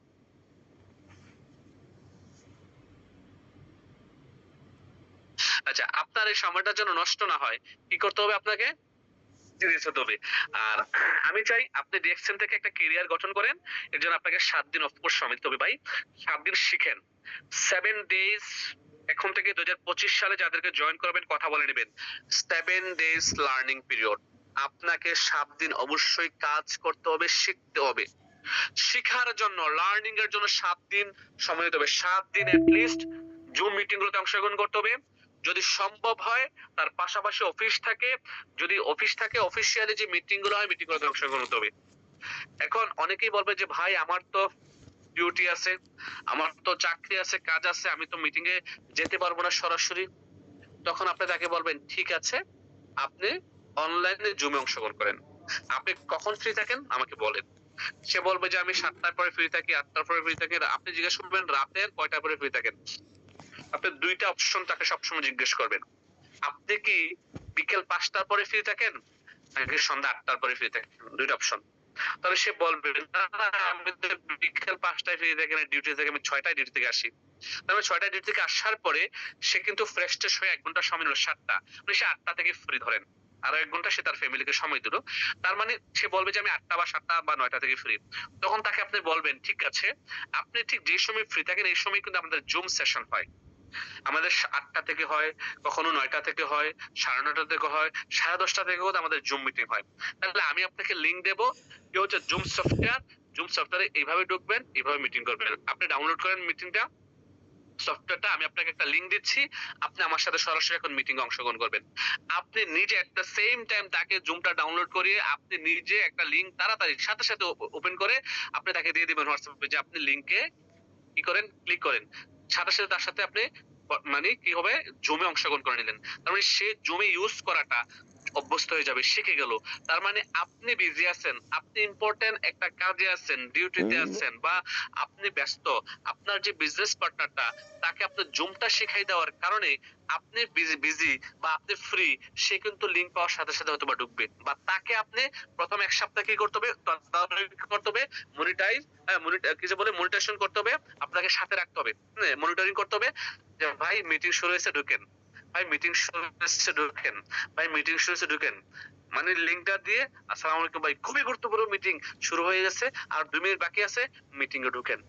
আচ্ছা আপনার এই সময়টা যেন নষ্ট না হয়, কি করতে হবে আপনাকে? সিরিয়াস হতে হবে। আর আমি চাই আপনি ডিএক্সএন থেকে একটা ক্যারিয়ার গঠন করেন। এর জন্য আপনাকে 7 দিন অফকোর্স সময় দিতে হবে ভাই। 7 দিন শিখেন। 7 ডেজ এখন থেকে 2025 সালে যাদেরকে জয়েন করবেন কথা বলে নেবেন। 7 ডেজ লার্নিং পিরিয়ড। আপনাকে 7 দিন অবশ্যই কাজ করতে হবে, শিখতে হবে। শিখার জন্য, লার্নিং এর জন্য 7 দিন সময় দিতে হবে। 7 দিন এট লিস্ট জুম মিটিং গুলোতে অংশগ্রহণ করতে হবে। যদি সম্ভব হয় তার পাশাপাশি অফিস থাকে, যদি অফিস থাকে অফিসিয়ালি যে মিটিং গুলো হয় মিটিং গুলোতে অংশগ্রহণ করতে হবে। এখন অনেকেই বলবে যে ভাই আমার তো ডিউটি আছে, আমার তো চাকরি আছে, কাজ আছে, আমি তো মিটিং এ যেতে পারবো না সরাসরি। তখন আপনি তাকে বলবেন ঠিক আছে, আপনি অনলাইনে জুমে অংশগ্রহণ করেন। আপনি কখন ফ্রি থাকেন আমাকে বলেন। সে বলবে যে আমি 7টার পরে ফ্রি থাকি, 8টার পরে ফ্রি থাকি। আপনি জিজ্ঞেস করবেন রাতের কয়টার পরে ফ্রি থাকেন। আপনি 2টা অপশন তাকে সবসময় জিজ্ঞেস করবেন। আপনি কি বিকেল 5টার পরে ফ্রি থাকেন নাকি সন্ধ্যা 8টার পরে ফ্রি থাকেন? 2টা অপশন। তাহলে সে বলবে না না, আমি তো বিকেল 5টায় ফ্রি থাকি না, ডিউটি থেকে আমি 6টায় ডিউটি থেকে আসি। তাহলে 6টায় ডিউটি থেকে আসার পরে সে কিন্তু ফ্রেশ ট্রেশ হয়ে 1 ঘন্টা সময় নিল 7টা, মানে সে 8টা থেকে ফ্রি ধরেন, আরো 1 ঘন্টা সে তার ফ্যামিলিকে সময় দিল। তার মানে সে বলবে যে আমি 8টা বা 7টা বা 9টা থেকে ফ্রি। তখন তাকে আপনি বলবেন ঠিক আছে, আপনি ঠিক যে সময় ফ্রি থাকেন এই সময় কিন্তু আমাদের জুম সেশন হয়। আমাদের 8টা থেকে হয়, কখনো 9টা থেকে হয়, 9:30 থেকে হয়, 10:30 থেকেও আমাদের জুম মিটিং হয়। তাহলে আমি আপনাকে লিংক দেব, কি হচ্ছে জুম সফটওয়্যার। জুম সফটওয়্যারে এইভাবে ঢুকবেন, এইভাবে মিটিং করবেন। আপনি ডাউনলোড করেন মিটিংটা, সফটওয়্যারটা আমি আপনাকে একটা লিংক দিচ্ছি, আপনি আমার সাথে সরাসরি এখন মিটিং এ অংশগ্রহণ করবেন। আপনি নিজে একটা সেম টাইম তাকে জুমটা ডাউনলোড করিয়ে আপনি নিজে একটা লিংক তাড়াতাড়ি সাথে সাথে ওপেন করে আপনি তাকে দিয়ে দিবেন হোয়াটসঅ্যাপে যে আপনি লিংকে কি করেন, ক্লিক করেন। সাথে সাথে তার সাথে আপনি মানে কি হবে, জুমে অংশগ্রহণ করে নিলেন। তার মানে সে জুমে ইউজ করাটা অভ্যস্ত হয়ে যাবে, শিখে গেল। তার মানে আপনি বিজি আছেন, আপনি ইম্পর্টেন্ট একটা কাজে আছেন, ডিউটিতে আছেন, বা আপনি ব্যস্ত। আপনার যে বিজনেস পার্টনারটা, তাকে আপনার জুমটা শিখাই দেওয়ার কারণে আপনি বিজি বা আপনি ফ্রি, সে কিন্তু লিংক পাওয়ার সাথে সাথে হয়তো বা ঢুকবে। বা তাকে আপনি প্রথম এক সপ্তাহ কি করতে হবে, করতে হবে মনিটাইজ, কি যে বলে মনিটাইজেশন করতে হবে, আপনাকে সাথে রাখতে হবে, মনিটরিং করতে হবে যে ভাই মিটিং শুরু হয়েছে ঢুকেন, ভাই মিটিং শুরু হয়েছে ঢুকেন, ভাই মিটিং শুরু হয়েছে ঢুকেন। মানে লিঙ্কটা দিয়ে আসসালামু আলাইকুম ভাই, খুবই গুরুত্বপূর্ণ মিটিং শুরু হয়ে গেছে, আর 2 মিনিট বাকি আছে, মিটিং এ ঢুকেন।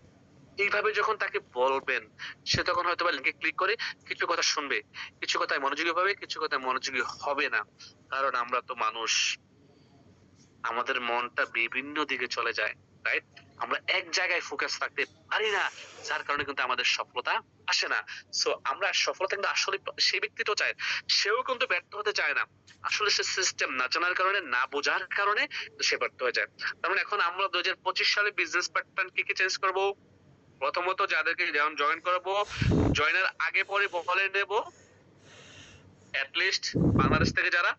এইভাবে যখন তাকে বলবেন, সে তখন হয়তো বা লিঙ্কে ক্লিক করে কিছু কথা শুনবে, কিছু কথায় মনোযোগী হবে, কিছু কথায় মনোযোগী হবে না। কারণ আমরা তো মানুষ, আমাদের মনটা বিভিন্ন দিকে চলে যায়, রাইট? আমরা এক জায়গায় ফোকাস রাখতে পারি না, যার কারণে কিন্তু আমাদের সফলতা আসে না। সো আমরা সফলতা কিন্তু আসলে সেই ব্যক্তিটাও চায়, সেও কিন্তু ব্যর্থ হতে চায় না। আসলে সে সিস্টেম না জানার কারণে, না বোঝার কারণে সে ব্যর্থ হয়ে যায়। তার মানে এখন আমরা 2025 সালে বিজনেস প্যাটার্ন কি চেঞ্জ করব? প্রথমত যাদেরকে জয়েন করাবো, জয়েনের আগে পরে বলে নেব লিস্ট বাংলাদেশ থেকে যারা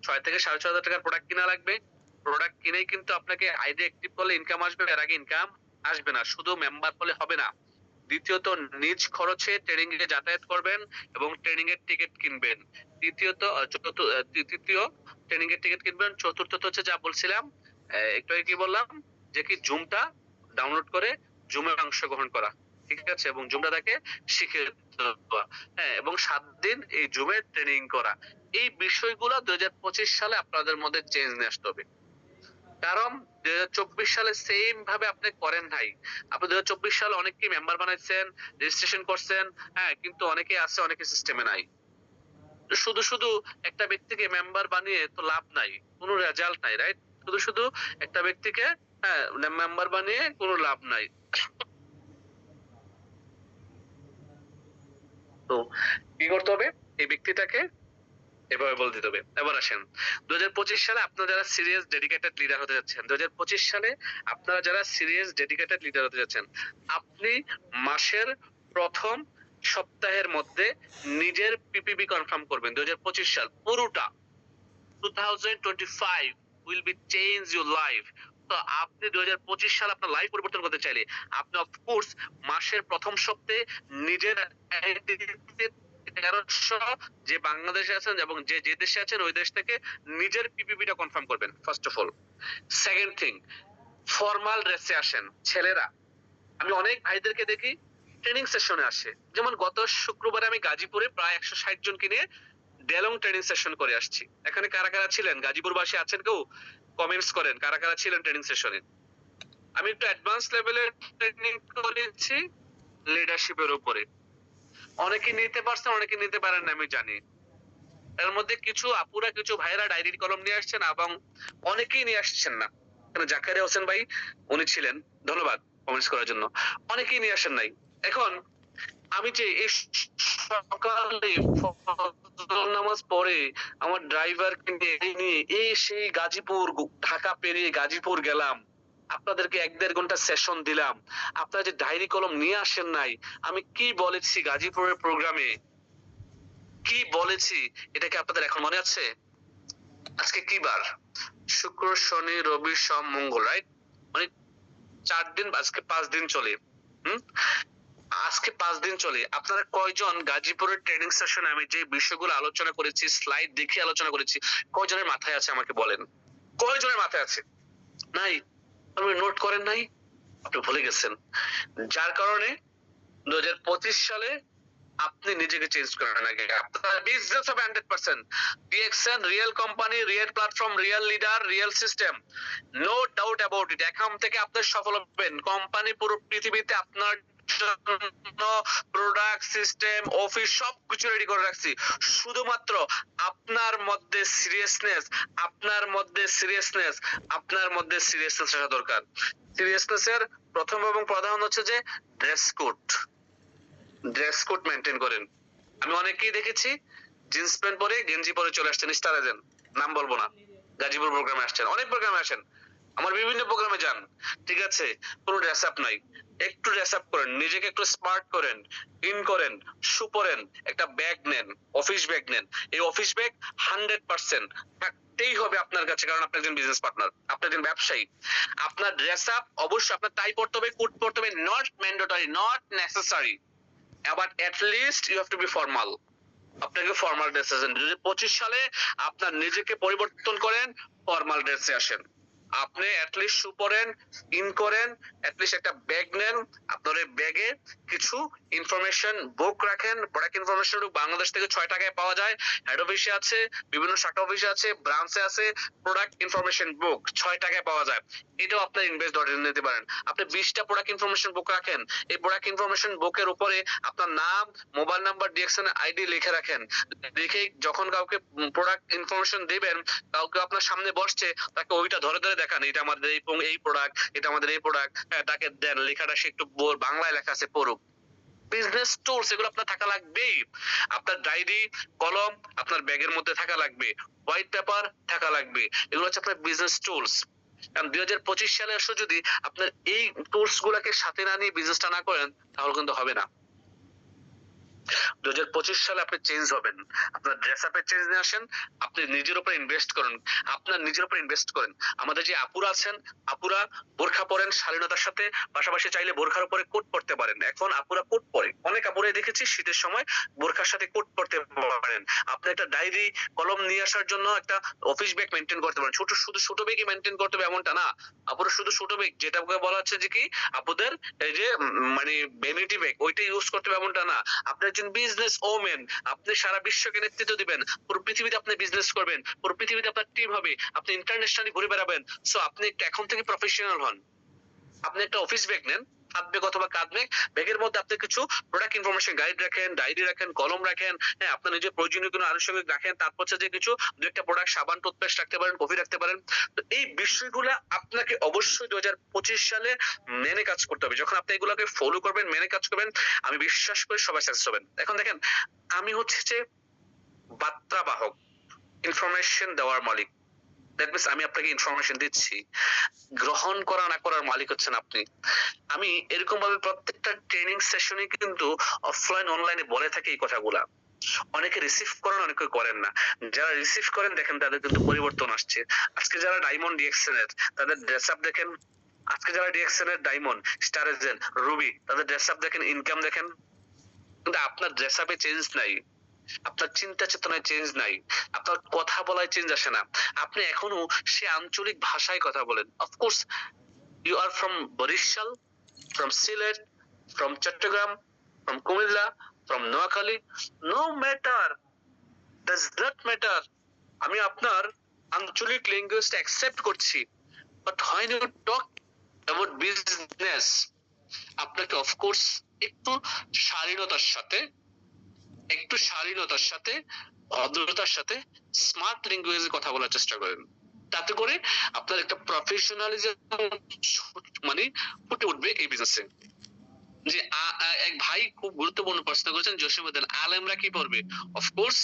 6 থেকে 6,500 টাকার প্রোডাক্ট কিনা লাগবে। প্রোডাক্ট কিনেই কিন্তু আপনাকে আইডি অ্যাক্টিভ করলে ইনকাম আসবে, এর আগে ইনকাম আসবে না, শুধু মেম্বার হলে হবে না। দ্বিতীয়ত নিজ খরচে ট্রেনিং এ যাতায়াত করবেন এবং ট্রেনিং এর টিকিট কিনবেন। তৃতীয় ট্রেনিং এর টিকিট কিনবেন। চতুর্থত হচ্ছে যা বলছিলাম, একটু আগে কি বললাম, যে কি জুমটা ডাউনলোড করে জুমে অংশগ্রহণ করা, ঠিক আছে, এবং জুমটা তাকে শিখে দেওয়া, হ্যাঁ, এবং 7 দিন এই জুমে ট্রেনিং করা। এই বিষয়গুলো 2025 সালে আপনাদের মধ্যে চেঞ্জ নিয়ে আসতে হবে। কারণ 2024 সালে সেম ভাবে আপনি করেন নাই। আপনি 2024 সালে অনেককে মেম্বার বানাইছেন, রেজিস্ট্রেশন করছেন, হ্যাঁ, কিন্তু অনেকে আছে, অনেকে সিস্টেমে নাই। শুধু শুধু একটা ব্যক্তিকে মেম্বার বানিয়ে তো লাভ নাই, কোনো রেজাল্ট নাই, রাইট? শুধু শুধু একটা ব্যক্তিকে, হ্যাঁ, মেম্বার বানিয়ে কোনো লাভ নাই। তো কি করতে হবে, এই ব্যক্তিটাকে এভাবে বলে দিতে হবে। এবার আসেন 2025 সালে আপনারা যারা সিরিয়াস ডেডিকেটেড লিডার হতে যাচ্ছেন, 2025 সালে আপনারা যারা সিরিয়াস ডেডিকেটেড লিডার হতে যাচ্ছেন, আপনি মাসের প্রথম সপ্তাহের মধ্যে নিজের পিপিবি কনফার্ম করবেন। 2025 সাল পুরোটা, 2025 will be change your life। তো আপনি 2025 সালে আপনার লাইফ পরিবর্তন করতে চাইলে আপনি অফকোর্স মাসের প্রথম সপ্তাহে নিজের identity 1300 যে বাংলাদেশে আছেন এবং যে যে দেশে আছেন ওই দেশ থেকে নিজের পিপিপিটা কনফার্ম করবেন first of all. Second thing, formal ড্রেসে আসেন ছেলেরা। আমি অনেক ভাইদেরকে দেখি ট্রেনিং সেশনে আসে, যেমন গত শুক্রবারে আমি গাজীপুরে প্রায় 160 জনকে নিয়ে ডেলং ট্রেনিং সেশন করে আসছি। এখানে কারা কারা ছিলেন, গাজীপুরবাসী আছেন কেউ? কমেন্টস করেন কারা কারা ছিলেন ট্রেনিং সেশনে। আমি একটু অ্যাডভান্স লেভেলের ট্রেনিং করেছি লিডারশিপের উপরে। অনেকে নিতে পারছেন, অনেকে নিতে পারেন না, আমি জানি। এর মধ্যে কিছু আপুরা, কিছু ভাইরা ডায়েরি কলম নিয়ে আসছেন এবং অনেকেই নিয়ে আসছেন না। এখানে জাকারিয়া হোসেন ভাই উনি ছিলেন, ধন্যবাদ কমেন্টস করার জন্য। অনেকেই নিয়ে আসেন নাই। এখন আমি যে এই সকালে ফজর নামাজ পড়ে আমার ড্রাইভারকে নিয়ে এই সেই গাজীপুর, ঢাকা পেরিয়ে গাজীপুর গেলাম, আপনাদেরকে 1-1.5 ঘন্টা সেশন দিলাম, আপনারা যে ডায়েরি কলম নিয়ে আসেন নাই, আমি কি বলেছি গাজীপুরের প্রোগ্রামে, কি বলেছি, এটা কি আপনাদের এখন মনে আছে? আজকে কি বার? শুক্র, শনি, রবি, সোম, মঙ্গল, রাইট? মানে 4 দিন, আজকে 5 দিন চলে। আজকে 5 দিন চলে। আপনারা কয়জন গাজীপুরের ট্রেনিং সেশনে আমি যে বিষয়গুলো আলোচনা করেছি, স্লাইড দেখে আলোচনা করেছি, কয়জনের মাথায় আছে আমাকে বলেন? কয়জনের মাথায় আছে? নাই। আপনি নোট করেন নাই, আপনি ভুলে গেছেন। যার কারণে 2025 সালে আপনি নিজেকে চেঞ্জ করেন আগে। আপনার বিজনেস হবে 100%। DXN real company, real platform, real leader, real system, no doubt about it. এখন থেকে আপনি সফল হবেন। কোম্পানি পুরো পৃথিবীতে আপনার জন্য প্রোডাক্ট, সিস্টেম, অফিস সবকিছু রেডি করে রাখছি। শুধুমাত্র আপনার মধ্যে সিরিয়াসনেস, আপনার মধ্যে সিরিয়াসনেস, আপনার মধ্যে সিরিয়াসনেস আসা দরকার। সিরিয়াসনেস এর প্রথম এবং প্রধান হচ্ছে যে dress code. Dress code maintain করেন। আমি অনেকেই দেখেছি জিন্স প্যান্ট পরে গেঞ্জি পরে চলে আসছেন, স্টার এজেন্ট, নাম বলবো না, গাজীপুর প্রোগ্রামে আসছেন, অনেক প্রোগ্রামে আসেন, আমার বিভিন্ন প্রোগ্রামে যান, ঠিক আছে, কোনো ড্রেস আপ নাই। একটু ড্রেস আপ করেন, নিজেকে একটু স্মার্ট করেন, ইন করেন, শু পরেন, একটা ব্যাগ নেন, অফিস ব্যাগ নেন। এই অফিস ব্যাগ 100% থাকতেই হবে আপনার কাছে, কারণ আপনি একজন বিজনেস পার্টনার, আপনি একজন ব্যবসায়ী। আপনার ড্রেস আপ অবশ্যই আপনার টাই পড়তে হবে, কোট পড়তে হবে, not mandatory, not necessary, but at least you have to be formal. আপনাকে ফর্মাল ড্রেসে আসেন। 2025 সালে আপনার নিজেকে পরিবর্তন করেন, ফর্মাল ড্রেসে আসেন। আপনি অ্যাটলিস্ট শু পরেন, ইন করেন, অ্যাটলিস্ট একটা ব্যাগ নেন, আপনার এই ব্যাগে কিছু ইনফরমেশন বুক রাখেন। প্রোডাক্ট ইনফরমেশন বুক বাংলাদেশ থেকে 6 টাকায় পাওয়া যায়, হেড অফিসে আছে, বিভিন্ন শাখা অফিসে আছে, ব্রাঞ্চে আছে। প্রোডাক্ট ইনফরমেশন বুক 6 টাকায় পাওয়া যায়, এটাও আপনার ইনভেস্ট ধরে নিতে পারেন। আপনি 20টা প্রোডাক্ট ইনফরমেশন বুক রাখেন, এই প্রোডাক্ট ইনফরমেশন বুকের উপরে আপনার নাম, মোবাইল নাম্বার, ডিএক্সএন আইডি লিখে রাখেন। লিখে যখন কাউকে প্রোডাক্ট ইনফরমেশন দিবেন, কাউকে আপনার সামনে বসছে, তাকে ওইটা ধরে ধরে দেখান, এটা আমাদের এই প্রোডাক্ট, এটা আমাদের এই প্রোডাক্ট, তাকে দেন লেখাটা, সে একটু বাংলায় লেখা আছে পড়ুক। বিজনেস টুলস এগুলো আপনার থাকা লাগবেই। আপনার ডায়েরি, কলম আপনার ব্যাগের মধ্যে থাকা লাগবে, হোয়াইট পেপার থাকা লাগবে, এগুলো হচ্ছে আপনার বিজনেস টুলস। কারণ 2025 সালে এসে যদি আপনার এই টুলস গুলাকে সাথে না নিয়ে বিজনেসটা না করেন, তাহলে কিন্তু হবে না। 2025 সালে আপনি চেঞ্জ হবেন, আপনার ড্রেস আপে চেঞ্জ নিয়ে আসেন, আপনি নিজের উপর ইনভেস্ট করেন, আপনার নিজের উপর ইনভেস্ট করেন। আমাদের যে আপুরা আছেন, আপুরা বোরখা পরেন শালীনতার সাথে, পাশাপাশি চাইলে বোরখার উপরে কোট পরতে পারেন। এখন আপুরা কোট পরে, অনেক আপুরাই দেখেছি শীতের সময় বোরখার সাথে কোট পরতে পারেন। আপনি একটা ডায়েরি, কলম নিয়ে আসার জন্য একটা অফিস ব্যাগ মেনটেন করতে পারেন। শুধু ছোট ব্যাগই মেনটেন করতে হবে এমনটা না, আপুরা শুধু ছোট ব্যাগ, যেটা বলা হচ্ছে যে কি আপুদের এই যে মানে ভ্যানিটি ব্যাগ, ওইটা ইউজ করতে হবে এমনটা না। আপনি একজন বিজনেস ওমেন, আপনি সারা বিশ্বকে নেতৃত্ব দিবেন, পুরো পৃথিবীতে আপনি বিজনেস করবেন, পুরো পৃথিবীতে আপনার টিম হবে, আপনি ইন্টারন্যাশনালি ঘুরে বেড়াবেন। সো আপনি একটু এখন থেকে প্রফেশনাল হন। আপনি একটা অফিস ব্যাগ নেন, হাত ব্যাগ অথবা কাঁধ ব্যাগ, ব্যাগের মধ্যে আপনি কিছু প্রোডাক্ট ইনফরমেশন গাইড রাখেন, ডায়েরি রাখেন, কলম রাখেন, হ্যাঁ আপনার নিজের প্রয়োজনীয় কোনো আনুষঙ্গিক রাখেন। তারপর হচ্ছে যে কিছু দু একটা প্রোডাক্ট, সাবান, টুথপেস্ট রাখতে পারেন, কফি রাখতে পারেন। তো এই বিষয়গুলো আপনাকে অবশ্যই 2025 সালে মেনে কাজ করতে হবে। যখন আপনি এগুলোকে ফলো করবেন, মেনে কাজ করবেন, আমি বিশ্বাস করি সবাই সাকসেস হবেন। এখন দেখেন, আমি হচ্ছে যে বার্তা বাহক, ইনফরমেশন দেওয়ার মালিক। দ্যাট মিনস আমি আপনাকে ইনফরমেশন দিচ্ছি, গ্রহণ করা না করার মালিক হচ্ছেন আপনি। আমি এরকম ভাবে প্রত্যেকটা ট্রেনিং সেশনে কিন্তু অফলাইন অনলাইনে বলে থাকি এই কথাগুলা। অনেকে রিসিভ করেন, অনেকে করেন না। যারা রিসিভ করেন দেখেন তাদের কিন্তু পরিবর্তন আসছে। আজকে যারা ডায়মন্ড ডিএক্সএন এর, তাদের ড্রেস আপ দেখেন। আজকে যারা ডিএক্সএন এর ডায়মন্ড, স্টার এজেন্ট, রুবি, তাদের ড্রেস আপ দেখেন, ইনকাম দেখেন। কিন্তু আপনার ড্রেস আপে চেঞ্জ নাই, আপনার চিন্তা চেতনায় চেঞ্জ নাই, আপনার কথা বলায় চেঞ্জ আসে না। আপনি এখনো সে আঞ্চলিক ভাষায় কথা বলেন। Of course you are from Barishal, from Sylhet, from Chattogram, from Kumilla, from Noakhali, no matter, does not matter, আমি আপনার আঞ্চলিক ল্যাঙ্গুয়েজটা অ্যাকসেপ্ট করছি, but when you talk about business, আপনাকে অফকোর্স একটু শালীনতার সাথে, একটু শালীনতার সাথে, ভদ্রতার সাথে, স্মার্ট ল্যাঙ্গুয়েজে কথা বলার চেষ্টা করেন। তাতে করে আপনার একটা প্রফেশনালিজম মানে ফুটে উঠবে এই বিজনেসে। যে এক ভাই খুব গুরুত্বপূর্ণ প্রশ্ন করেছেন, জসীমউদ্দিন, আলেমরা কি পড়বে? অফকোর্স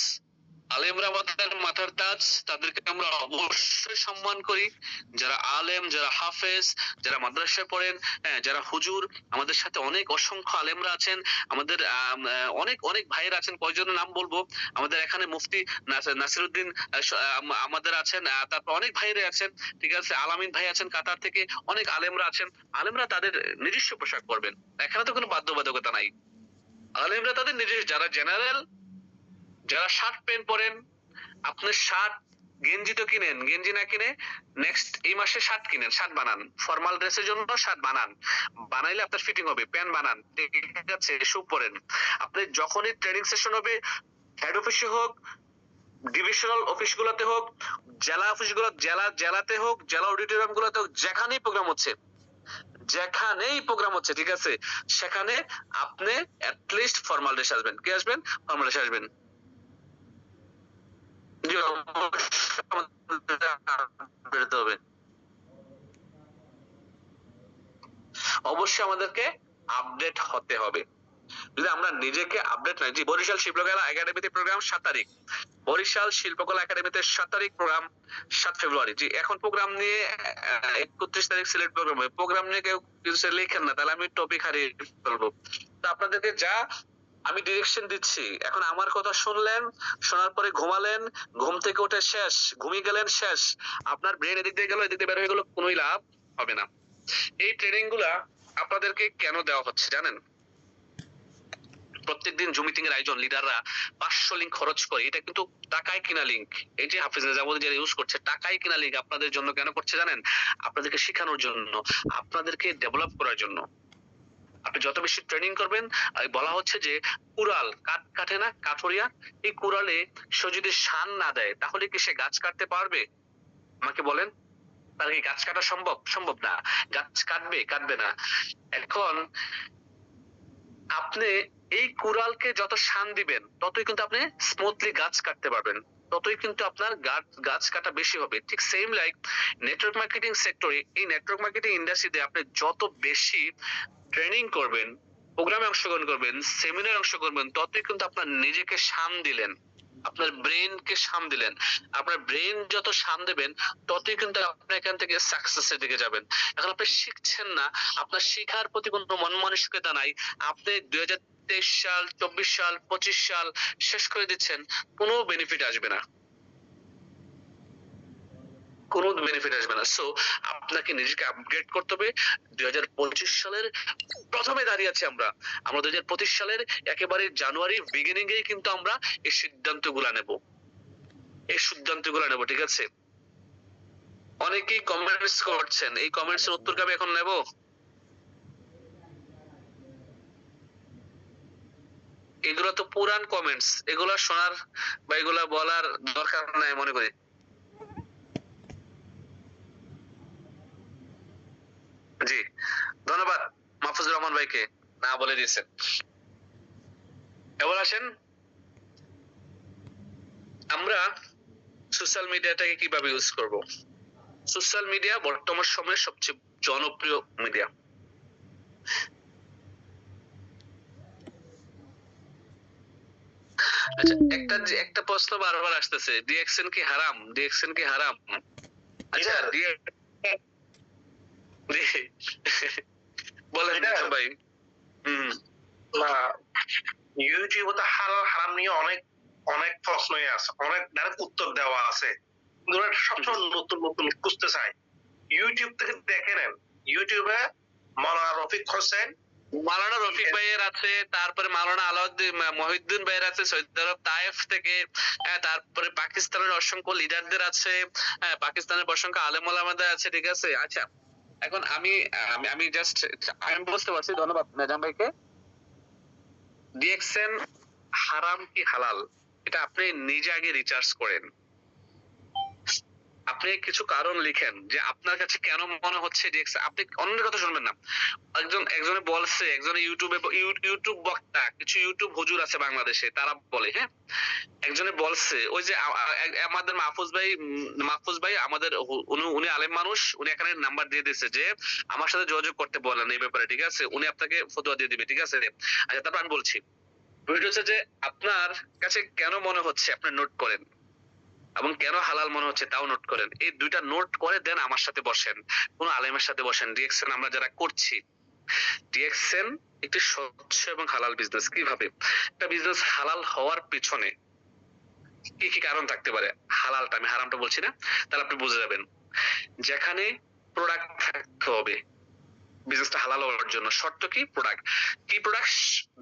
আলেমরা আমাদের মাথার তাজ, তাদেরকে আমরা অবশ্যই সম্মান করি। যারা আলেম, যারা হাফেজ, যারা মাদ্রাসায় পড়েন, যারা হুজুর, আমাদের সাথে অনেক অসংখ্য আলেমরা আছেন। আমাদের অনেক অনেক ভাইয়েরা আছেন, কয়জনের নাম বলবো। আমাদের এখানে মুফতি নাসিরউদ্দিন আমাদের আছেন, তারপর অনেক ভাইয়েরা আছেন, ঠিক আছে, আলামিন ভাই আছেন কাতার থেকে, অনেক আলেমরা আছেন। আলেমরা তাদের নিজস্ব পোশাক পরবেন, এখানে তো কোনো বাধ্যবাধকতা নাই। আলেমরা তাদের নিজস্ব, যারা জেনারেল, যারা শার্ট প্যান্ট পরেন, আপনার শার্ট গেঞ্জি তো কিনেন, গেঞ্জি না কিনে নেক্সট এই মাসে শার্ট কিনেন, শার্ট বানান, ফর্মাল ড্রেসের জন্য শার্ট বানান, বানাইলে আপনার ফিটিং হবে, প্যান্ট বানান, ঠিক আছে, শু পরেন। আপনি যখনই ট্রেনিং সেশন হবে, হেড অফিসে হোক, ডিভিশনাল অফিস গুলোতে হোক, জেলা অফিস গুলো, জেলাতে হোক, জেলা অডিটোরিয়াম গুলোতে হোক, যেখানেই প্রোগ্রাম হচ্ছে, যেখানেই প্রোগ্রাম হচ্ছে, ঠিক আছে, সেখানে আপনি অ্যাটলিস্ট ফর্মাল ড্রেস আসবেন। কি আসবেন? ফর্মাল ড্রেস আসবেন। বেরোতে হবে, অবশ্যই আমাদেরকে আপডেট হতে হবে। যদি আমরা নিজেকে আপডেট নাই, জি, বরিশাল শিল্পকলা একাডেমিতে প্রোগ্রাম 7 তারিখ, বরিশাল শিল্পকলা একাডেমিতে 7 তারিখ প্রোগ্রাম, 7 ফেব্রুয়ারি। জি, এখন প্রোগ্রাম নিয়ে 31 তারিখ সিলেট প্রোগ্রাম হবে। প্রোগ্রাম নিয়ে কেউ কিছু লেখেন না, তাহলে আমি টপিক হারিয়ে ফেলবো। তো আপনাদেরকে যা আমি ডিরেকশন দিচ্ছি, এখন আমার কথা শুনলেন, শোনার পরে ঘুমালেন, ঘুম থেকে উঠে শেষ, ঘুমিয়ে গেলেন শেষ, আপনার ব্রেন এদিক দিয়ে গেল, এদিক দিয়ে বের হয়ে গেল, কোনোই লাভ হবে না। এই ট্রেনিং গুলা আপনাদেরকে কেন দেওয়া হচ্ছে জানেন? প্রত্যেকদিন জুম মিটিং এর আয়োজন লিডাররা 500 লিঙ্ক খরচ করে, এটা কিন্তু টাকায় কিনা লিঙ্ক। এই যে হাফিজ নিজামুদ্দিন যারা ইউজ করছে টাকায় কিনা লিঙ্ক আপনাদের জন্য কেন করছে জানেন? আপনাদেরকে শেখানোর জন্য, আপনাদেরকে ডেভেলপ করার জন্য। আপনি যত বেশি ট্রেনিং করবেন, বলা হচ্ছে যে কুড়াল কাঠ কাটে না, কাঠুরিয়া, এই কুড়ালে সে যদি শান না দেয় তাহলে কি সে গাছ কাটতে পারবে? আমাকে বলেন, তার কি গাছ কাটা সম্ভব? সম্ভব না। গাছ কাটবে? কাটবে না। এখন আপনি এই কুড়ালকে যত শান দিবেন ততই কিন্তু আপনি স্মুথলি গাছ কাটতে পারবেন, ততই কিন্তু আপনার গাছ কাটা বেশি হবে। ঠিক সেম লাইক নেটওয়ার্ক মার্কেটিং সেক্টরে, এই নেটওয়ার্ক মার্কেটিং ইন্ডাস্ট্রিতে আপনি যত বেশি ট্রেনিং করবেন, প্রোগ্রামে অংশগ্রহণ করবেন, সেমিনারে অংশগ্রহণ করবেন, ততই কিন্তু আপনার নিজেকে শান দিলেন, আপনার ব্রেনকে শান দিলেন। আপনার ব্রেন যত শান দেবেন ততই কিন্তু আপনি এখান থেকে সাকসেসের দিকে যাবেন। এখন আপনি শিখছেন না, আপনার শেখার প্রতি কোনো মন মানসিকতা নাই, আপনি 2023 সাল, 24 সাল, 25 সাল শেষ করে দিচ্ছেন, কোনো বেনিফিট আসবে না, কোনো বেনিফিট আসবে না। সো আপনাকে নিজেকে আপগ্রেড করতে হবে। 2025 সালের প্রথমে দাঁড়িয়ে আছি আমরা, 2025 সালের একেবারে জানুয়ারি বিগিনিং এ কিন্তু আমরা এই সিদ্ধান্তগুলা নেব, ঠিক আছে? অনেকেই কমেন্টস করছেন, এই কমেন্টস এর উত্তর আমি এখন নেব? এগুলো তো পুরান কমেন্টস, এগুলা শোনার বা এগুলা বলার দরকার নাই মনে করি। জি, ধন্যবাদ মাহফুজুর রহমান ভাইকে, না বলে দিয়েছেন। এবার আসেন আমরা সোশ্যাল মিডিয়াটাকে কিভাবে ইউজ করব। সোশ্যাল মিডিয়া বর্তমান সময়ের সবচেয়ে জনপ্রিয় মিডিয়া। আচ্ছা, একটা প্রশ্ন বারবার আসতেছে, ডিএক্সএন কি হারাম? ডিএক্সএন কি হারাম? আচ্ছা, বলেন ভাই। হুম। না, ইউটিউবে তো হালাল হারাম নিয়ে অনেক অনেক প্রশ্নই আছে, অনেক ডাইরেক্ট উত্তর দেওয়া আছে, কিন্তু ওরা সবসময় নতুন নতুন খুঁজতে চায়। ইউটিউব থেকে দেখে নেন, ইউটিউবে মাওলানা রফিক হোসেন, মাওলানা রফিক ভাইয়ের আছে, তারপরে মাওলানা আলাউদ্দিন মহিউদ্দিন ভাইয়ের আছে সৌদি আরব তায়েফ থেকে, তারপরে পাকিস্তানের অসংখ্য লিডারদের আছে, পাকিস্তানের অসংখ্য আলেম ওলামাদের আছে, ঠিক আছে? আচ্ছা, এখন আমি আমি আমি জাস্ট আমি বুঝতে পারছি, ধন্যবাদ নাজাম ভাইকে। ডিএক্সএন হারাম কি হালাল, এটা আপনি নিজে আগে রিসার্চ করেন, আপনি কিছু কারণ লিখেন যে আপনার কাছে কেন মনে হচ্ছে ডিএক্সএন। আপনি অন্যের কথা শুনবেন না। একজনে বলছে, একজনে ইউটিউব বক্তা, কিছু ইউটিউব হুজুর আছে বাংলাদেশে, তারা বলে, হ্যাঁ, একজনে বলছে, ওই যে আমাদের মাহফুজ ভাই আমাদের, উনি আলেম মানুষ, উনি এখানে নাম্বার দিয়ে দিয়েছে যে আমার সাথে যোগাযোগ করতে বলেন এই ব্যাপারে, ঠিক আছে? উনি আপনাকে ফতোয়া দিয়ে দিবে, ঠিক আছে? আচ্ছা, তারপর আমি বলছি, বিষয়টা হচ্ছে যে আপনার কাছে কেন মনে হচ্ছে আপনি নোট করেন, এবং কেন হালাল মনে হচ্ছে তাও নোট করেন। এই দুইটা নোট করে দেন আমার সাথে বসেন, কোন আলেমের সাথে বসেন। ডিএক্সএন আমরা যারা করছি, ডিএক্সএন একটি স্বচ্ছ এবং হালাল বিজনেস। কিভাবে একটা বিজনেস হালাল হওয়ার পিছনে কি কি কারণ থাকতে পারে, হালালটা, আমি হারামটা বলছি না, তাহলে আপনি বুঝে যাবেন। যেখানে প্রোডাক্ট থাকতে হবে বিজনেসটা হালাল হওয়ার জন্য, শর্ত কি? প্রোডাক্ট। কি প্রোডাক্ট?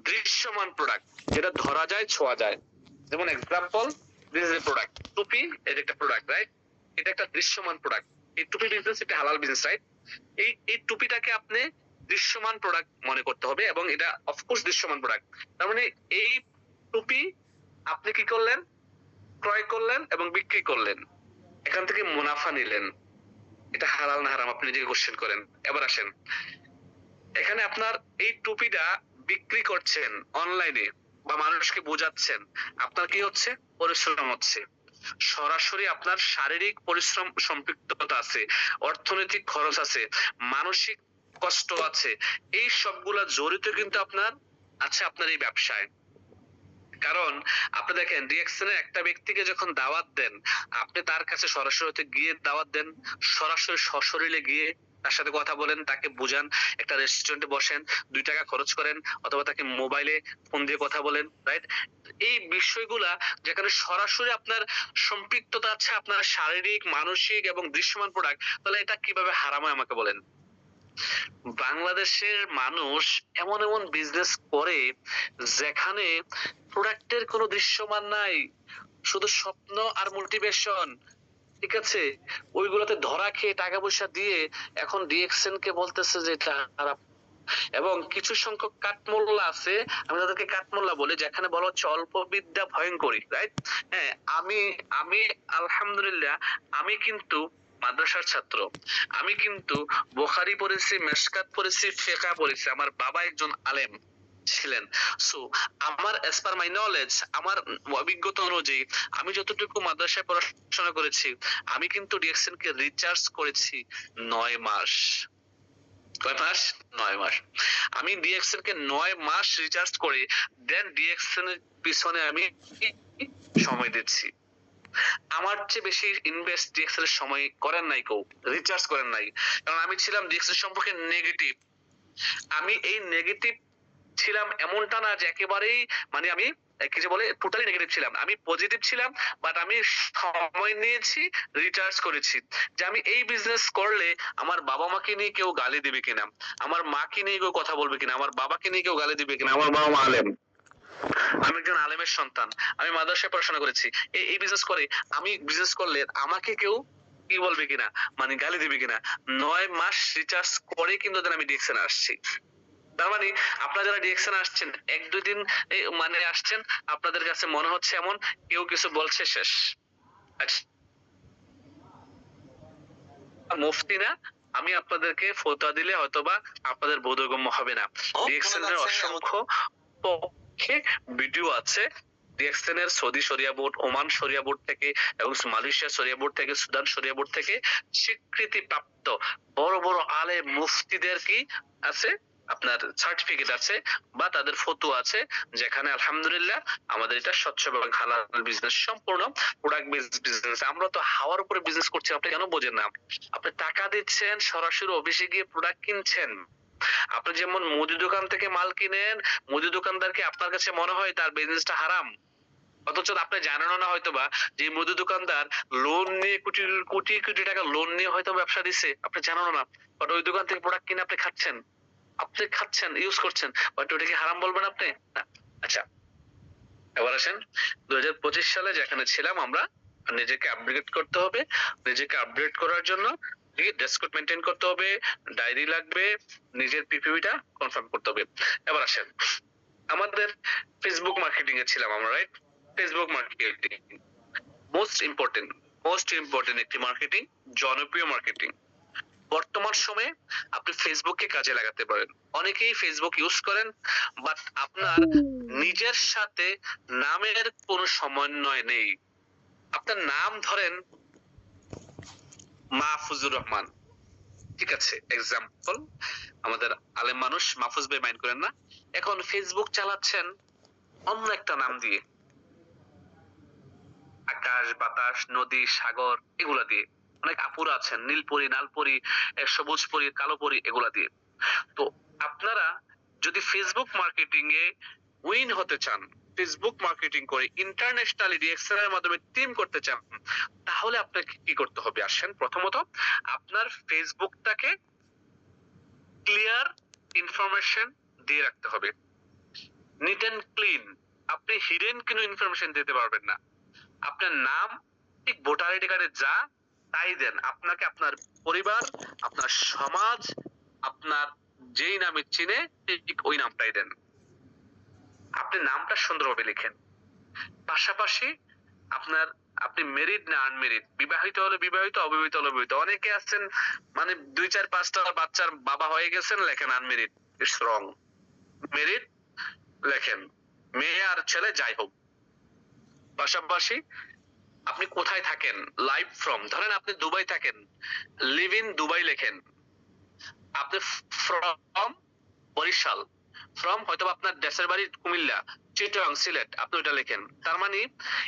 দৃশ্যমান প্রোডাক্ট, যেটা ধরা যায়, ছোঁয়া যায়। যেমন example, this is a product, টুপি, এটা একটা প্রোডাক্ট, রাইট? এটা একটা দৃশ্যমান প্রোডাক্ট। এই টুপি বিজনেস একটা হালাল বিজনেস, রাইট? এই টুপিটাকে আপনি দৃশ্যমান প্রোডাক্ট মনে করতে হবে, এবং এটা অফকোর্স দৃশ্যমান প্রোডাক্ট। তার মানে এই টুপি আপনি কি করলেন? ক্রয় করলেন এবং বিক্রি করলেন, এখান থেকে মুনাফা নিলেন। এটা হালাল না হারাম, আপনি নিজেকে কোশ্চেন করেন। এবার আসেন, এখানে আপনার এই টুপিটা বিক্রি করছেন অনলাইনে বা মানুষকে বোঝাচ্ছেন, আপনার কি হচ্ছে? পরিশ্রম হচ্ছে, সরাসরি আপনার শারীরিক পরিশ্রম সম্পৃক্ততা আছে, অর্থনৈতিক খরচ আছে, মানসিক কষ্ট আছে, এই সবগুলা জড়িত কিন্তু আপনার আছে আপনার এই ব্যবসায়। কারণ আপনি দেখেন, ডিএক্সএন এর একটা ব্যক্তিকে যখন দাওয়াত দেন, আপনি তার কাছে সরাসরি গিয়ে দাওয়াত দেন, সরাসরি সশরীরে গিয়ে, তার সাথে কথা বলেন, তাকে বুঝান, একটা রেস্টুরেন্টে বসেন, 2 টাকা খরচ করেন, অথবা তাকে মোবাইলে ফোন দিয়ে কথা বলেন, রাইট? এই বিষয়গুলা যেখানে সরাসরি আপনার সম্পৃক্ততা আছে, আপনার শারীরিক, মানসিক এবং দৃশ্যমান প্রোডাক্ট, তাহলে এটা কিভাবে হারাম হয় আমাকে বলেন? বাংলাদেশের মানুষ এমন এমন বিজনেস করে যেখানে প্রোডাক্টের কোনো দৃশ্যমান নাই, শুধু স্বপ্ন আর মোটিভেশন, ঠিক আছে? ওইগুলোতে ধরা খেয়ে টাকা পয়সা দিয়ে এখন ডিএক্সএন কে বলতেছে যে এটা খারাপ। এবং কিছু সংখ্যক কাঠমোল্লা আছে, আমি তাদেরকে কাঠমোল্লা বলি, যেখানে বলা হচ্ছে অল্প বিদ্যা ভয়ঙ্করী, রাইট? হ্যাঁ, আমি আমি আলহামদুলিল্লাহ আমি কিন্তু মাদ্রাসার ছাত্র, আমি কিন্তু বুখারী পড়েছি, মেশকাত পড়েছি, ফিকহ পড়েছি, আমার বাবা একজন আলেম ছিলেন। সো আমার as per my knowledge, আমার অভিজ্ঞতা অনুযায়ী আমি যতটুকু মাদ্রাসায় পড়াশোনা করেছি, আমি কিন্তু ডিএক্সএন কে রিচার্জ করেছি 9 মাস। কয় মাস? 9 মাস। আমি ডিএক্সএন কে 9 মাস রিচার্জ করে দেন ডিএক্সএন এর পিছনে আমি সময় দিচ্ছি। আমার চেয়ে বেশি ইনভেস্ট ডিএক্সএল এর সময় করেন নাই কেউ, রিচার্জ করেন নাই। কারণ আমি ছিলাম ডিএক্সএল সম্পর্কে নেগেটিভ। আমি এই নেগেটিভ ছিলাম এমনটা না যে একেবারেই, মানে আমি কি যে বলে টোটালি নেগেটিভ ছিলাম, আমি পজিটিভ ছিলাম, বাট আমি সময় নিয়েছি, রিচার্জ করেছি যে আমি এই বিজনেস করলে আমার বাবা মাকে নিয়ে কেউ গালি দিবে কিনা, আমার মাকে নিয়ে কেউ কথা বলবে কিনা, আমার বাবাকে নিয়ে কেউ গালি দিবে কিনা, আমার বাবা মা আলেম, আমি একজন আলেমের সন্তান, আমি মাদ্রাসায় পড়াশোনা করেছি, এই বিজনেস করে আমি বিজনেস করলে আমাকে কেউ কি বলবে কিনা, মানে গালি দিবে কিনা। 9 মাস রিচার্জ করে কিন্তু আমি ডিএক্সএন আসছি। তার মানে আপনারা যারা ডিএক্সএন আসছেন 1-2 দিন মানে আসছেন, আপনাদের কাছে মনে হচ্ছে এমন কেউ কিছু বলছে শেষ। আচ্ছা, মুফতি না, আমি আপনাদেরকে ফতোয়া দিলে হয়তোবা আপনাদের বোধগম্য হবে না। ডিএক্সএন এর অসংখ্য পক্ষে ভিডিও আছে, ডিএক্সএন এর সৌদি শরিয়া বোর্ড, ওমান শরিয়া বোর্ড থেকে এবং মালয়েশিয়া শরিয়া বোর্ড থেকে, সুদান শরিয়া বোর্ড থেকে স্বীকৃতি প্রাপ্ত বড় বড় আলেম মুফতিদের কি আছে, আপনার সার্টিফিকেট আছে বা তাদের ফতোয়া আছে, যেখানে আলহামদুলিল্লাহ আমাদের এটা স্বচ্ছভাবে হালাল বিজনেস, সম্পূর্ণ প্রোডাক্ট বেসড বিজনেস। আমরা তো হাওয়ার উপরে বিজনেস করছি, আপনি কেন বোঝেন না? আপনি টাকা দিচ্ছেন, সরাসরি অফিসে গিয়ে প্রোডাক্ট কিনছেন। আপনি যেমন মুদি দোকান থেকে মাল কিনেন, মুদি দোকানদারকে আপনার কাছে মনে হয় তার বিজনেসটা হারাম, অথচ আপনি জানেন না হয়তোবা যে মুদি দোকানদার লোন নিয়ে কোটি কোটি কোটি টাকা লোন নিয়ে হয়তো ব্যবসা দিচ্ছে, আপনি জানেন না, বাট ওই দোকান থেকে প্রোডাক্ট কিনে আপনি খাচ্ছেন, ইউজ করছেন, বাট ওটা কি হারাম বলবেন আপনি? না। আচ্ছা, এবার আসেন 2025 সালে যেখানে ছিলাম আমরা, নিজেকে আপডেট করতে হবে। নিজেকে আপডেট করার জন্য ড্রেস কোড মেনটেন করতে হবে, ডায়েরি লাগবে, নিজের পিপিভিটা কনফার্ম করতে হবে। এবার আসেন, আমাদের ফেসবুক মার্কেটিং এ ছিলাম আমরা, right? Facebook marketing most important একটি মার্কেটিং, জনপ্রিয় মার্কেটিং। বর্তমান সময়ে আপনি ফেসবুককে কাজে লাগাতে পারেন। অনেকেই ফেসবুক ইউজ করেন, বাট আপনার নিজের সাথে নামের কোনো সমন্বয় নেই। আপনার নাম ধরেন মাহফুজুর রহমান, ঠিক আছে, এক্সাম্পল, আমাদের আলেম মানুষ, মাহফুজ ভাই মাইন্ড করেন না। এখন ফেসবুক চালাচ্ছেন অন্য একটা নাম দিয়ে, আকাশ, বাতাস, নদী, সাগর এগুলা দিয়ে। অনেক আপুরা আছেন নীলপরি, নালপরি, সবুজ পরি, কালো পরি এগুলা দিয়ে। তো আপনারা যদি ফেসবুক মার্কেটিং এ উইন হতে চান, ফেসবুক মার্কেটিং করে ইন্টারন্যাশনালি ডিএক্সএল এর মাধ্যমে টিম করতে চান, তাহলে আপনাকে কি করতে হবে? আসেন, প্রথমত আপনার ফেসবুকটাকে ক্লিয়ার ইনফরমেশন দিয়ে রাখতে হবে, নিট এন্ড ক্লিন। আপনি হিডেন কোনো ইনফরমেশন দিতে পারবেন না। আপনার নাম ঠিক ভোটার আইডি কার্ডে যা তাই দেন, আপনাকে আপনার পরিবার, আপনার সমাজ, আপনার যেই নামে চিনে ঠিক ওই নামটাই দেন। আপনি নামটা সুন্দরভাবে লিখেন। পাশাপাশি আপনি মেরিড না আনমেরিড, বিবাহিত হলে বিবাহিত, অবিবাহিত হলে অবিবাহিত। অনেকে আছেন মানে 2-4-5টা বাচ্চার বাবা হয়ে গেছেন, লেখেন আনমেরিড, ইটস রং। মেরিড লেখেন, মেয়ে আর ছেলে যাই হোক। পাশাপাশি আপনি কোথায় থাকেন, লাইভ ফ্রম, ধরেন আপনি দুবাই থাকেন, লিভ ইন দুবাই লেখেন। আপনি ফ্রম বরিশাল, ফ্রম হয়তো আপনার দেশের বাড়ি কুমিল্লা, চিটাগাং, সিলেট, আপনি ওটা লেখেন। তার মানে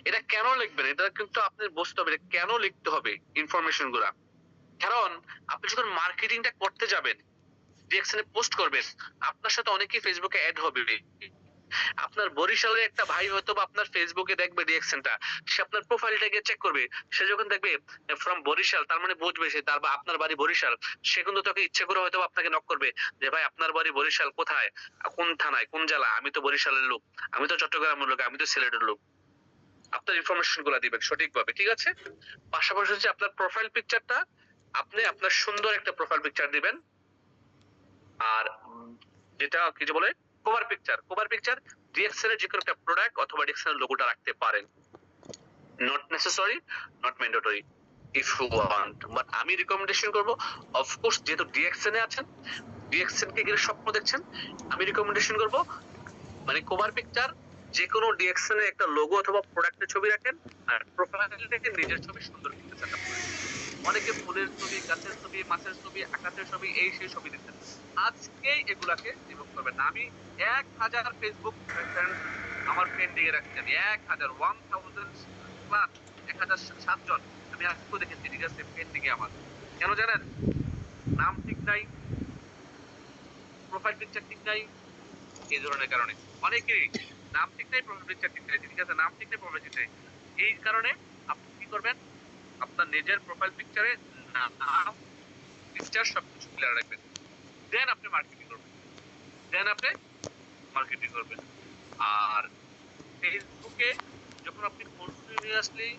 এটা কেন লিখবেন, এটা কিন্তু আপনি বুঝতে হবে কেন লিখতে হবে ইনফরমেশন গুলা। কারণ আপনি যখন মার্কেটিংটা করতে যাবেন, ডিরেকশনে পোস্ট করবেন, আপনার সাথে অনেকেই ফেসবুকে অ্যাড হবে। আপনার বরিশালের একটা ভাই হয়তো বা আপনার ফেসবুকে দেখবে রিঅ্যাকশনটা, সে আপনার প্রোফাইলটা গিয়ে চেক করবে, সে যখন দেখবে ফ্রম বরিশাল, তার মানে বুঝবে সে তার বা আপনার বাড়ি বরিশাল, সে কিন্তু তোকে ইচ্ছে করে হয়তো আপনাকে নক করবে যে ভাই আপনার বাড়ি বরিশাল কোথায়, কোন থানায়, কোন জেলা? আমি তো বরিশালের লোক, আমি তো চট্টগ্রামের লোক, আমি তো সিলেটের লোক। আপনার ইনফরমেশন গুলা দিবেন সঠিকভাবে, ঠিক আছে? পাশাপাশি হচ্ছে আপনার প্রোফাইল পিকচারটা, আপনি আপনার সুন্দর একটা প্রোফাইল পিকচার দিবেন। আর যেটা কি যে বলে কভার পিকচার ডিএক্সএল এর যে কোনো একটা প্রোডাক্ট অথবা ডিএক্সএল এর লোগোটা রাখতে পারেন। Not necessary, not mandatory, if you want, but আমি রিকমেন্ডেশন করব, অফকোর্স যেহেতু ডিএক্সএল এ আছেন, ডিএক্সএল কে ঘিরে স্বপ্ন দেখছেন, আমি রিকমেন্ডেশন করব মানে কভার পিকচার যে কোনো ডিএক্সএল এর একটা লোগো অথবা প্রোডাক্টের ছবি রাখেন, আর প্রোফাইলটাকে নিজের ছবি সুন্দর করে সেটআপ করেন। অনেকে ফুলের ছবি, গাছের ছবি, মাছের ছবি, আকাশের ছবি, এই সেই ছবি দিচ্ছেন। আজকেই এগুলাকে রিমুভ করবেন না। আমি 1000 ফেসবুক ফ্রেন্ড আমার পেন্ডিং এ রাখছি, আমি 1000 প্লাস 1007 জন আমি আজকেও দেখেছি, ঠিক আছে, পেন্ডিং এ আমার। কেন জানেন? নাম ঠিক নাই, প্রোফাইল পিকচার ঠিক নাই, এই ধরনের কারণে অনেকেরই নাম ঠিক নাই, প্রোফাইল পিকচার ঠিক নাই, ঠিক আছে, নাম ঠিক নাই, প্রোফাইল ঠিক নাই। এই কারণে আপনি কি করবেন, আপনার নিজের প্রোফাইল পিকচারে নাম, পিকচার সবকিছু ক্লিয়ার রাখবেন, দেন আপনি মার্কেটিং করবেন, দেন আপনি মার্কেটিং করবেন। আর ফেসবুকে যখন আপনি কন্টিনিউয়াসলি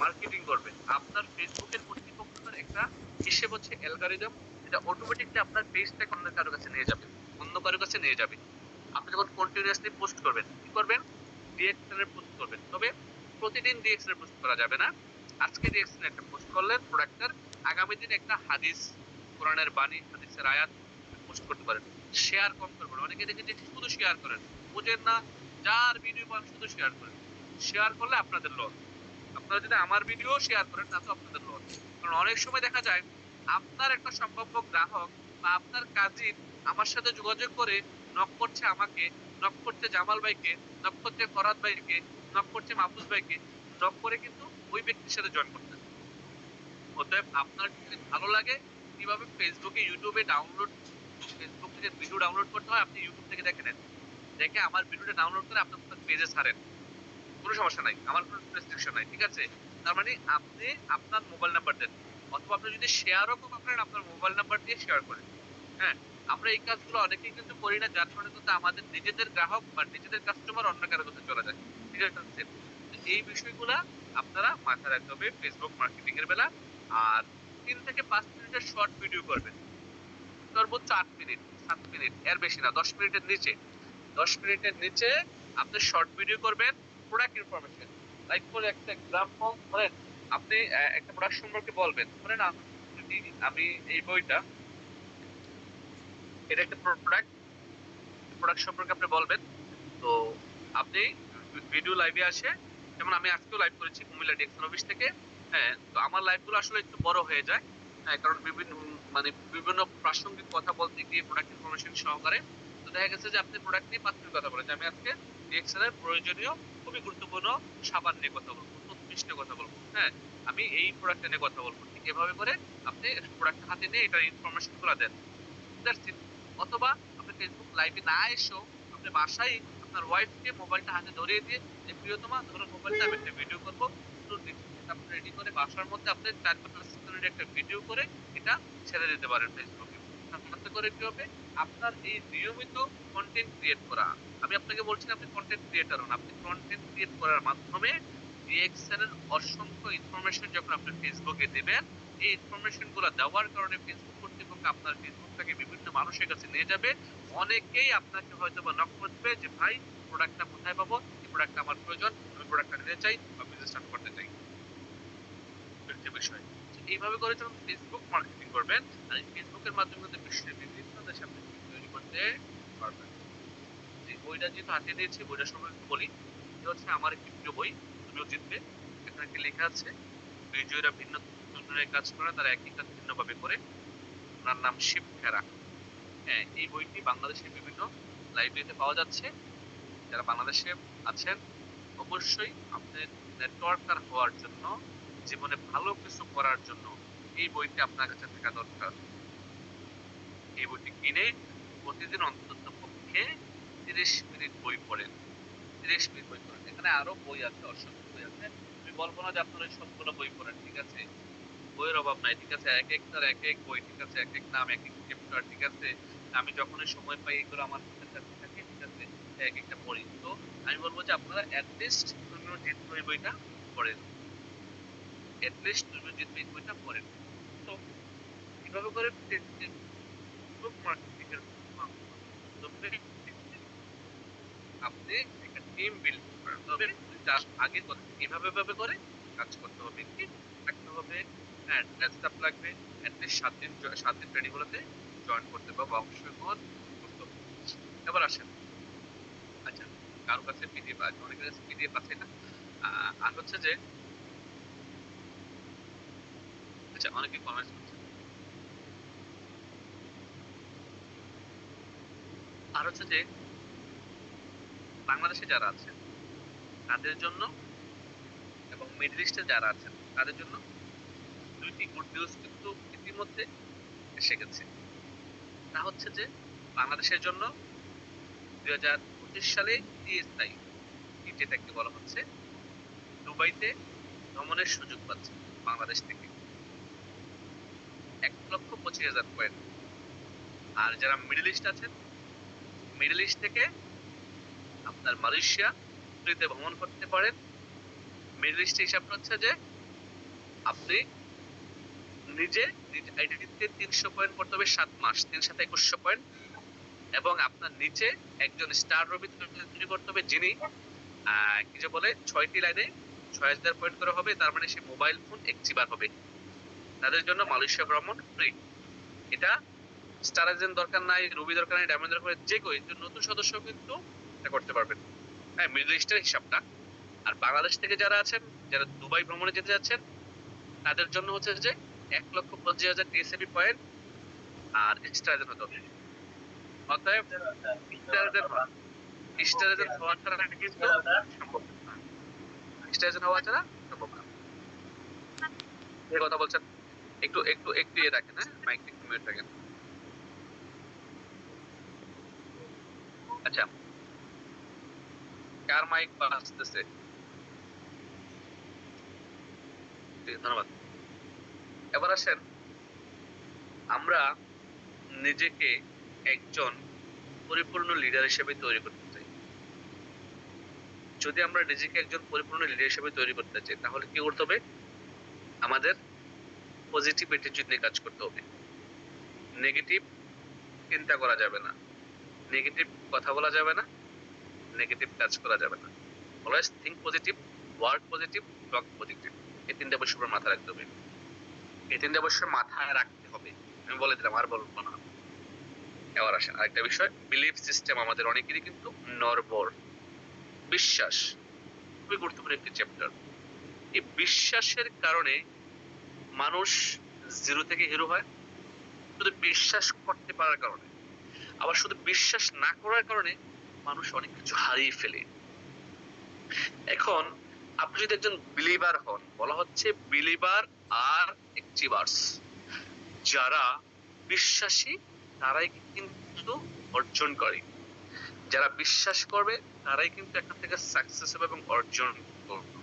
মার্কেটিং করবেন, আপনার ফেসবুকের কর্তৃপক্ষের একটা হিসেব হচ্ছে অ্যালগরিদম, যেটা অটোমেটিকলি আপনার পেজটাকে অন্য কারো কাছে নিয়ে যাবে, অন্য কারো কাছে নিয়ে যাবে। আপনি যখন কন্টিনিউয়াসলি পোস্ট করবেন, কি করবেন, ডিএক্সএল এর পোস্ট করবেন, তবে প্রতিদিন ডিএক্সএল এর পোস্ট করা যাবে না। আজকে ডিএক্সএল একটা পোস্ট করলেন প্রোডাক্টের, আগামী দিন একটা হাদিস, কোরআনের বাণী, হাদিসের আয়াত পোস্ট করতে পারেন। শেয়ার কম করবেন, অনেকে দেখে যে শুধু শেয়ার করেন, বুঝেন না, যার ভিডিও পান শুধু শেয়ার করেন। শেয়ার করলে আপনাদের লস। আপনারা যদি আমার ভিডিও শেয়ার করেন না তো আপনাদের লস। কারণ অনেক সময় দেখা যায় আপনার একটা সম্ভাব্য গ্রাহক বা আপনার কাজিন আমার সাথে যোগাযোগ করে নক করছে আমাকে, নক করছে জামাল ভাইকে, নক করছে ফরাদ ভাইকে, নক করছে মাহফুজ ভাইকে, নক করে কিন্তু ওই ব্যক্তির সাথে জয়েন করতে। অতএব আপনার যদি ভালো লাগে কিভাবে ফেসবুকে, ইউটিউবে ডাউনলোড, ফেসবুক থেকে ভিডিও ডাউনলোড করতে হয়, আপনি ইউটিউব থেকে দেখে নেন, দেখে আমার ভিডিওটা ডাউনলোড করে আপনার পেজে ছাড়েন, কোনো সমস্যা নাই, আমার কোনো রেস্ট্রিকশন নাই, ঠিক আছে? তার মানে আপনি আপনার মোবাইল নাম্বার দেন, অথবা আপনি যদি শেয়ারও করেন আপনার মোবাইল নাম্বার দিয়ে শেয়ার করেন। হ্যাঁ, আমরা এই কাজগুলো অনেকেই কিন্তু করি না, যার কারণে কিন্তু আমাদের নিজেদের গ্রাহক বা নিজেদের কাস্টমার অন্য কারো কাছে চলে যায়, ঠিক আছে? তো এই বিষয়গুলা আপনারা মাথায় রাখতে হবে ফেসবুক মার্কেটিং এর বেলা। আর 3 থেকে 5 মিনিটের শর্ট ভিডিও করবেন, সর্বোচ্চ 8 মিনিট, 7 মিনিট, এর বেশি না, 10 মিনিটের নিচে, 10 মিনিটের নিচে আপনি শর্ট ভিডিও করবেন প্রোডাক্ট ইনফরমেশন। লাইক ফর একটা এক্সাম্পল ধরেন, আপনি একটা প্রোডাক্ট সম্পর্কে বলবেন, ধরেন যদি আমি এই বইটা, এটা একটা প্রোডাক্ট, প্রোডাক্ট সম্পর্কে আপনি বলবেন। তো আপনি ভিডিও লাইভে আসে, যেমন আমি আজকেও লাইভ করেছি কুমিল্লা ডিএক্সএল অফিস থেকে। হ্যাঁ, তো আমার লাইভ গুলো আসলে একটু বড় হয়ে যায়, হ্যাঁ, কারণ মানে বিভিন্ন প্রাসঙ্গিক কথা বলতে গিয়ে প্রোডাক্ট ইনফরমেশন সহকারে। তো দেখা গেছে যে আপনি প্রোডাক্ট নিয়ে 5 মিনিট কথা বলেন, আমি আজকে ডিএক্সএল এর প্রয়োজনীয় খুবই গুরুত্বপূর্ণ সাবান নিয়ে কথা বলবো, টুথপেস্ট নিয়ে কথা বলবো, হ্যাঁ, আমি এই প্রোডাক্ট নিয়ে কথা বলবো, ঠিক এভাবে করে আপনি প্রোডাক্ট হাতে নিয়ে এটা ইনফরমেশন গুলো দেন। That's it। অথবা আপনি ফেসবুক লাইভে না এসেও আপনি বাসায় আপনার ওয়াইফকে মোবাইলটা হাতে ধরিয়ে দিয়ে, যে প্রিয়তমা ধরো মোবাইলটা, আমি একটা ভিডিও করবো, আপনি রেডি করে বাসার মধ্যে আপনি 4-5 মিনিট একটা ভিডিও করে এটা ছেড়ে দিতে পারেন ফেসবুকে। তাতে করে কি হবে, আপনার এই নিয়মিত কন্টেন্ট ক্রিয়েট করা, আমি আপনাকে বলছি না আপনি কন্টেন্ট ক্রিয়েটর হন, আপনি কন্টেন্ট ক্রিয়েট করার মাধ্যমে ডিএক্সএল এর অসংখ্য ইনফরমেশন যখন আপনি ফেসবুকে দিবেন, এই ইনফরমেশন গুলো দেওয়ার কারণে ফেসবুক কর্তৃপক্ষ আপনার ফেসবুকটাকে বিভিন্ন মানুষের কাছে নিয়ে যাবে। অনেকেই আপনাকে হয়তো বা নক করবে যে ভাই প্রোডাক্টটা কোথায় পাবো, এই প্রোডাক্টটা আমার প্রয়োজন, আমি প্রোডাক্টটা নিতে চাই বা বিজনেস স্টার্ট করতে চাই, একটা বিষয়। তো এইভাবে করে যখন ফেসবুক মার্কেটিং করবেন, আর এই ফেসবুকের মাধ্যমে কিন্তু বিশ্বের বিভিন্ন দেশে আপনি তৈরি করতে পারবেন। যে বইটা যেহেতু হাতে নিয়েছি, বইটা সম্পর্কে একটু বলি। এটা হচ্ছে আমার একটি প্রিয় বই, তুমিও জিতবে। এখানে একটি লেখা আছে, বিজয়ীরা ভিন্ন ধরনের কাজ করে, তারা একই কাজ ভিন্নভাবে করে। ওনার নাম শিব খেরা। হ্যাঁ, এই বইটি বাংলাদেশের বিভিন্ন লাইব্রেরিতে পাওয়া যাচ্ছে। যারা বাংলাদেশে আছেন, অবশ্যই আপনাদের নেটওয়ার্কার হওয়ার জন্য, জীবনে ভালো কিছু করার জন্য এই বইটি আপনার কাছে থাকা দরকার। এই বইটি কিনে প্রতিদিন অন্তত পক্ষে 30 মিনিট বই পড়েন। 30 মিনিট বই পড়েন। এখানে আরো বই আছে, অসংখ্য বই আছে। আমি বলবো না যে আপনারা ওই সবগুলো বই পড়েন, ঠিক আছে? বইয়ের অভাব নাই, ঠিক আছে? এক একটার এক এক বই, ঠিক আছে? এক এক নাম, এক এক চ্যাপ্টার, ঠিক আছে? আমি যখনই সময় পাই এগুলো আমার হাতের কাছে থাকে, ঠিক আছে? এক একটা পড়ি। তো আমি বলবো যে আপনারা লিস্ট তুমিও জিতবে এই বইটা পড়েন। লিস্ট তুমিও জিতবে এই বইটা পড়েন। তো এভাবে করে ফেসবুক মার্কেটিং এর মাধ্যমে আপনি একটা টিম বিল্ড করেন। তবে তার আগে এভাবে এভাবে করে কাজ করতে হবে, কি রাখতে হবে, হ্যাঁ ড্রেস আপ লাগবে, অ্যাটলিস্ট 7 দিন ট্রেনিং গুলোতে জয়েন করতে হবে বা অংশগ্রহণ করতে হবে। এবার আসেন, আচ্ছা কারো কাছে পিডিএফ আছে, অনেকের কাছে পিডিএফ আছে না। আর হচ্ছে যে, আচ্ছা অনেকে কমেন্টস করছে, আর হচ্ছে যে বাংলাদেশে যারা আছেন তাদের জন্য এবং মিডল ইস্টে যারা আছেন তাদের জন্য দুইটি গুড নিউজ কিন্তু ইতিমধ্যে এসে গেছে। তা হচ্ছে যে বাংলাদেশের জন্য 2025 সালে টিএসআই, যেটাকে বলা হচ্ছে দুবাইতে ভ্রমণের সুযোগ পাচ্ছে বাংলাদেশ থেকে 1,25,000 পয়েন্ট। আর যারা মিডল ইস্ট আছেন, মিডল ইস্ট থেকে আপনার মালয়েশিয়া ফ্রিতে ভ্রমণ করতে পারেন। মিডল ইস্ট হিসাবটা হচ্ছে যে আপনি নিজে নিজ আইডেন্টিতে 300 পয়েন্ট করতে হবে 7 মাস, 3/7 = 2100 পয়েন্ট। এবং আপনার নিচে একজন স্টার রবি তৈরি করতে হবে, যিনি কি যে বলে 6টি লাইনে 6,000 পয়েন্ট করে হবে। তার মানে সে মোবাইল ফোন একটিবার হবে। তাদের জন্য মালয়েশিয়া ভ্রমণ ফ্রি। এটা স্টার এজেন্ট দরকার নাই, রুবি দরকার নাই, ডায়মন্ড দরকার নাই, যে কেউ একজন নতুন সদস্য কিন্তু এটা করতে পারবেন। হ্যাঁ, মিডল ইস্টের হিসাবটা। আর বাংলাদেশ থেকে যারা আছেন, যারা দুবাই ভ্রমণে যেতে যাচ্ছেন, তাদের জন্য হচ্ছে যে 1,25,000 টিএসএবি পয়েন্ট আর স্টার এজেন্ট হতে হবে। অতএব স্টার এজেন্ট হওয়া ছাড়া কিন্তু সম্ভব না। স্টার এজেন্ট হওয়া ছাড়া সম্ভব না। এই কথা বলছেন, একটু একটু একটু ইয়ে রাখেন, হ্যাঁ মাইক একটু মিউট রাখেন। আচ্ছা, কার মাইক বাজতেছে? ধন্যবাদ। এবার আসেন, আমরা নিজেকে একজন পরিপূর্ণ লিডার হিসেবে তৈরি করতে চাই। যদি আমরা নিজেকে একজন পরিপূর্ণ লিডার হিসেবে তৈরি করতে চাই, তাহলে কি করতে হবে? আমাদের পজিটিভ অ্যাটিটিউড নিয়ে কাজ করতে হবে। নেগেটিভ চিন্তা করা যাবে না, নেগেটিভ কথা বলা যাবে না, নেগেটিভ কাজ করা যাবে না। Always think positive, work positive, talk positive. এই 3টা বিষয় মাথায় রাখতে হবে। এই 3টা বিষয় মাথায় রাখতে হবে। আমি বলে দিলাম, আর বলবো না। এবার আসেন আরেকটা বিষয়, বিলিফ সিস্টেম। আমাদের অনেকেরই কিন্তু নড়বড়। বিশ্বাস খুবই গুরুত্বপূর্ণ একটি চ্যাপ্টার। এই বিশ্বাসের কারণে মানুষ জিরো থেকে হিরো হয়, শুধু বিশ্বাস করতে পারার কারণে। আবার শুধু বিশ্বাস না করার কারণে মানুষ অনেক কিছু হারিয়ে ফেলে। এখন আপনি যদি একজন বিলিভার হন, বলা হচ্ছে বিলিভার আর অ্যাচিভার্স। যারা বিশ্বাসী তারাই কিন্তু অর্জন করে, যারা বিশ্বাস করবে তারাই কিন্তু এখান থেকে সাকসেস হবে এবং অর্জন করবে।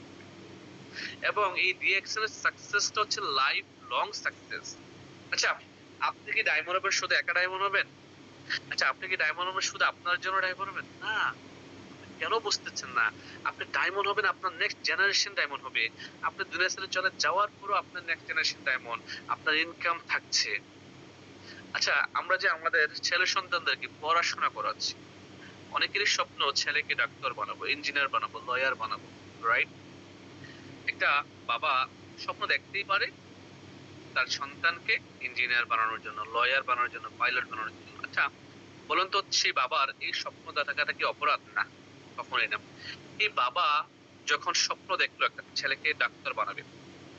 এবং এই রিঅ্যাকশনের সাকসেসটা হচ্ছে লাইফ লং সাকসেস। আচ্ছা, আপনি কি ডায়মন্ড হবেন শুধু একা ডায়মন্ড হবেন? আচ্ছা, আপনি কি ডায়মন্ড হবেন শুধু আপনার জন্য ডায়মন্ড হবেন? না, কেন বুঝতেছেন না? আপনি ডায়মন্ড হবেন, আপনার নেক্সট জেনারেশন ডায়মন্ড হবে। আপনি দুনিয়া ছেড়ে চলে যাওয়ার পরও আপনার নেক্সট জেনারেশন ডায়মন্ড, আপনার ইনকাম থাকছে। আচ্ছা, আমরা যে আমাদের ছেলে সন্তানদেরকে পড়াশোনা করাচ্ছি, অনেকেরই স্বপ্ন ছেলেকে ডাক্তার বানাবো, ইঞ্জিনিয়ার বানাবো, লয়ার বানাবো, রাইট? একটা বাবা স্বপ্ন দেখতেই পারে তার সন্তানকে ইঞ্জিনিয়ার বানানোর জন্য, লয়ার বানানোর জন্য, পাইলট বানানোর জন্য। আচ্ছা বলুন তো, সেই বাবার এই স্বপ্ন দেখাটা কি অপরাধ? না, কখনোই না। এই বাবা যখন স্বপ্ন দেখলো একটা ছেলেকে ডাক্তার বানাবে,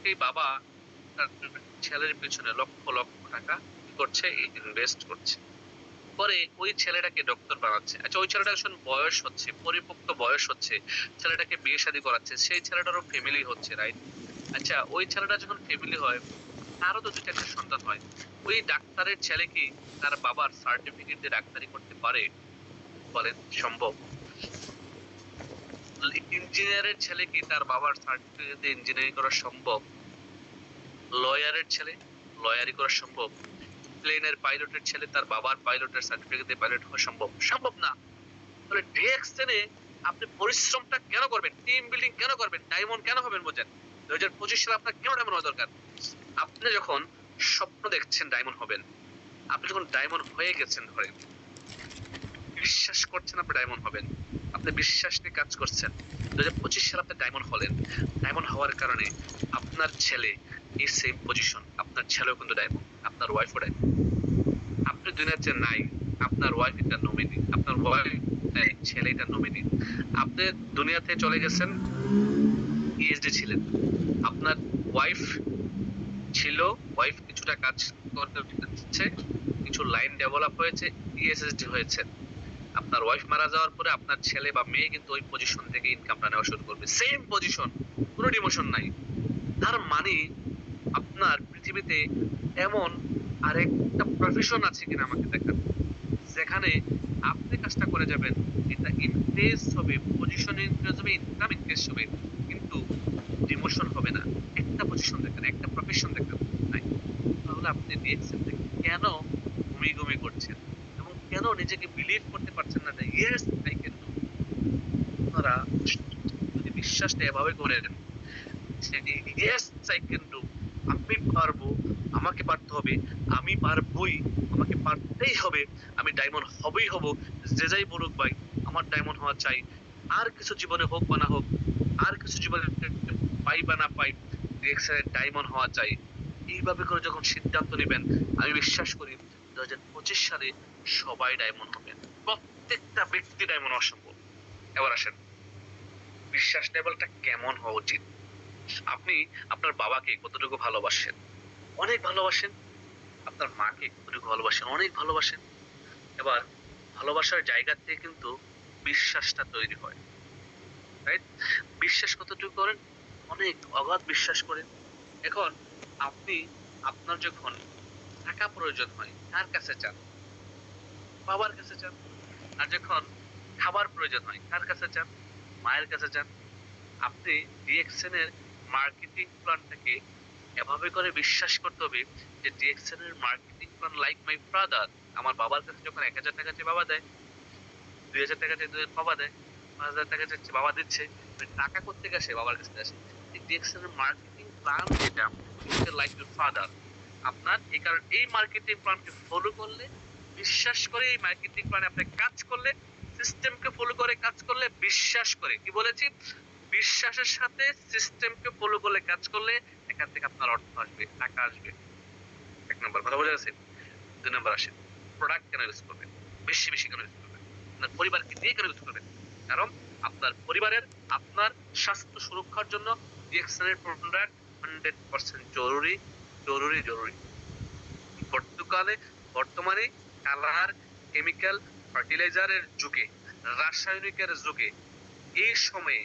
এই বাবা তার ছেলের পেছনে লক্ষ লক্ষ টাকা কি করছে? ইনভেস্ট করছে। পরে ওই ছেলেটাকে ডক্টর বানাচ্ছে। আচ্ছা, ওই ছেলেটার যখন বয়স হচ্ছে, পরিপক্ক বয়স হচ্ছে, ছেলেটাকে বিয়ে শাদী করাচ্ছে, সেই ছেলেটারও ফ্যামিলি হচ্ছে, রাইট? আচ্ছা, ওই ছেলেটা যখন ফ্যামিলি হয়, তারও তো দুইটা একটা সন্তান হয়, ওই ডাক্তারের ছেলে কি তার বাবার সার্টিফিকেট দিয়ে ডাক্তারি করতে পারে? বলেন সম্ভব? ইঞ্জিনিয়ারের ছেলে কি তার বাবার সার্টিফিকেট দিয়ে ইঞ্জিনিয়ারিং করা সম্ভব? লয়ারের ছেলে লয়ারি করা সম্ভব? প্লেনের পাইলটের ছেলে তার বাবার পাইলটের সার্টিফিকেট দিয়ে পাইলট হওয়া সম্ভব? সম্ভব না। তাহলে ডিএক্সএনে আপনি পরিশ্রমটা কেন করবেন? টিম বিল্ডিং কেন করবেন? ডায়মন্ড কেন হবেন? বোঝেন 2025 সালে আপনার কেন ডায়মন্ড হওয়া দরকার? আপনি যখন স্বপ্ন দেখছেন ডায়মন্ড হবেন, আপনি যখন ডায়মন্ড হয়ে গেছেন, ধরেন বিশ্বাস করছেন আপনি ডায়মন্ড হবেন, আপনি বিশ্বাস নিয়ে কাজ করছেন, 2025 সালে আপনি ডায়মন্ড হলেন। ডায়মন্ড হওয়ার কারণে আপনার ছেলে এই সেম পজিশন, আপনার ছেলেও কিন্তু ডায়মন্ড, আপনার ওয়াইফও ডায়মন্ড। আপনি দুনিয়াতে নাই, আপনার ওয়াইফ এটা নমিনি, আপনার ওয়াইফ ছেলে এটা নমিনি। আপনি দুনিয়াতে চলে গেছেন, পিএইচডি ছিলেন, আপনার ওয়াইফ ছিল, ওয়াইফ কিছুটা কাজ করছে, কিছু লাইন ডেভেলপ হয়েছে, পিএইচডি হয়েছে। আপনার ওয়াইফ মারা যাওয়ার পরে আপনার ছেলে বা মেয়ে কিন্তু ওই পজিশন থেকে ইনকামটা নেওয়া শুরু করবে, সেম পজিশন, কোনো ডিমোশন নাই। তার মানে আপনার পৃথিবীতে এমন আরেকটা প্রফেশন আছে কিনা আমাকে দেখান, যেখানে আপনি কাজটা করে যাবেন, এটা ইনক্রিজ হবে, পজিশন ইনক্রিজ হবে, ইনকাম ইনক্রিজ হবে, কিন্তু ডিমোশন হবে না। একটা পজিশন দেখেন, একটা প্রফেশন দেখেন, নাই? তাহলে আপনি ডিএক্সএল থেকে কেন ঘুমি ঘুমি করছেন এবং কেন নিজেকে বিলিভ করতে পারছেন না যে ইয়েস আই ক্যান ডু? আপনারা যদি বিশ্বাসটা এভাবে করেন যে ইয়েস আই ক্যান ডু, আমি পারবো, আমাকে পারতে হবে, আমি পারবোই, আমাকে পারতেই হবে, আমি ডায়মন্ড হবেই হব, যে যাই বলুক ভাই, আমার ডায়মন্ড হওয়া চাই। আর কিছু জীবনে হোক বা না হোক, আর কিছু জীবনে পাই বা না পাই, ডিএক্সএল ডায়মন্ড হওয়া চাই, এইভাবে করে যখন সিদ্ধান্ত নেবেন, আমি বিশ্বাস করি 2025 সালে সবাই ডায়মন্ড হবেন, প্রত্যেকটা ব্যক্তি ডায়মন্ড হওয়া সম্ভব। এবার আসেন, বিশ্বাস লেভেলটা কেমন হওয়া উচিত? আপনি আপনার বাবাকে কতটুকু ভালোবাসেন? অনেক ভালোবাসেন। আপনার মাকে কতটুকু ভালোবাসেন? অনেক ভালোবাসেন। এবার ভালোবাসার জায়গা থেকে কিন্তু বিশ্বাসটা তৈরি হয়, রাইট? বিশ্বাস কতটুকু করেন? অনেক অগাধ বিশ্বাস করেন। এখন আপনি, আপনার যখন টাকা প্রয়োজন হয় কার কাছে চান? বাবার কাছে চান। আর যখন খাবার প্রয়োজন হয় কার কাছে চান? মায়ের কাছে চান। আপনি ডিএক্সএন এর মার্কেটিং প্ল্যানটাকে এভাবে করে বিশ্বাস করতে হবে যে ডিএক্সএন এর marketing plan like my father. আমার বাবার কাছে যখন 1000 টাকা চেয়ে বাবা দেয়, 2000 টাকা চেয়ে বাবা দেয়, 5000 টাকা চেয়ে বাবা দিচ্ছে, টাকা কোত্থেকে আসে? বাবার কাছে আসে। ডিএক্সএন এর মার্কেটিং প্ল্যান যেটা, লাইক ইউর ফাদার, আপনার এই কারণ এই মার্কেটিং প্ল্যানকে ফলো করলে, বিশ্বাস করে এই মার্কেটিং প্ল্যানে আপনি কাজ করলে, সিস্টেমকে ফলো করে কাজ করলে, বিশ্বাস করে, কি বলেছি, বিশ্বাসের সাথে সিস্টেমকে ফলো করলে কাজ করলে এখান থেকে আপনার অর্থ আসবে, টাকা আসবে। এক নম্বর কথা বোঝা গেছে। 2 নম্বর আসে, প্রোডাক্ট কেন ইউজ করবেন, বেশি বেশি কেন ইউজ করবেন, আপনার পরিবারকে দিয়ে কেন ইউজ করবেন? কারণ আপনার পরিবারের, আপনার স্বাস্থ্য সুরক্ষার জন্য ডিএক্সএন এর প্রোডাক্ট 100% জরুরি, জরুরি, জরুরি। বর্তমানে কালার, কেমিক্যাল, ফার্টিলাইজারের যুগে, রাসায়নিকের যুগে, এই সময়ে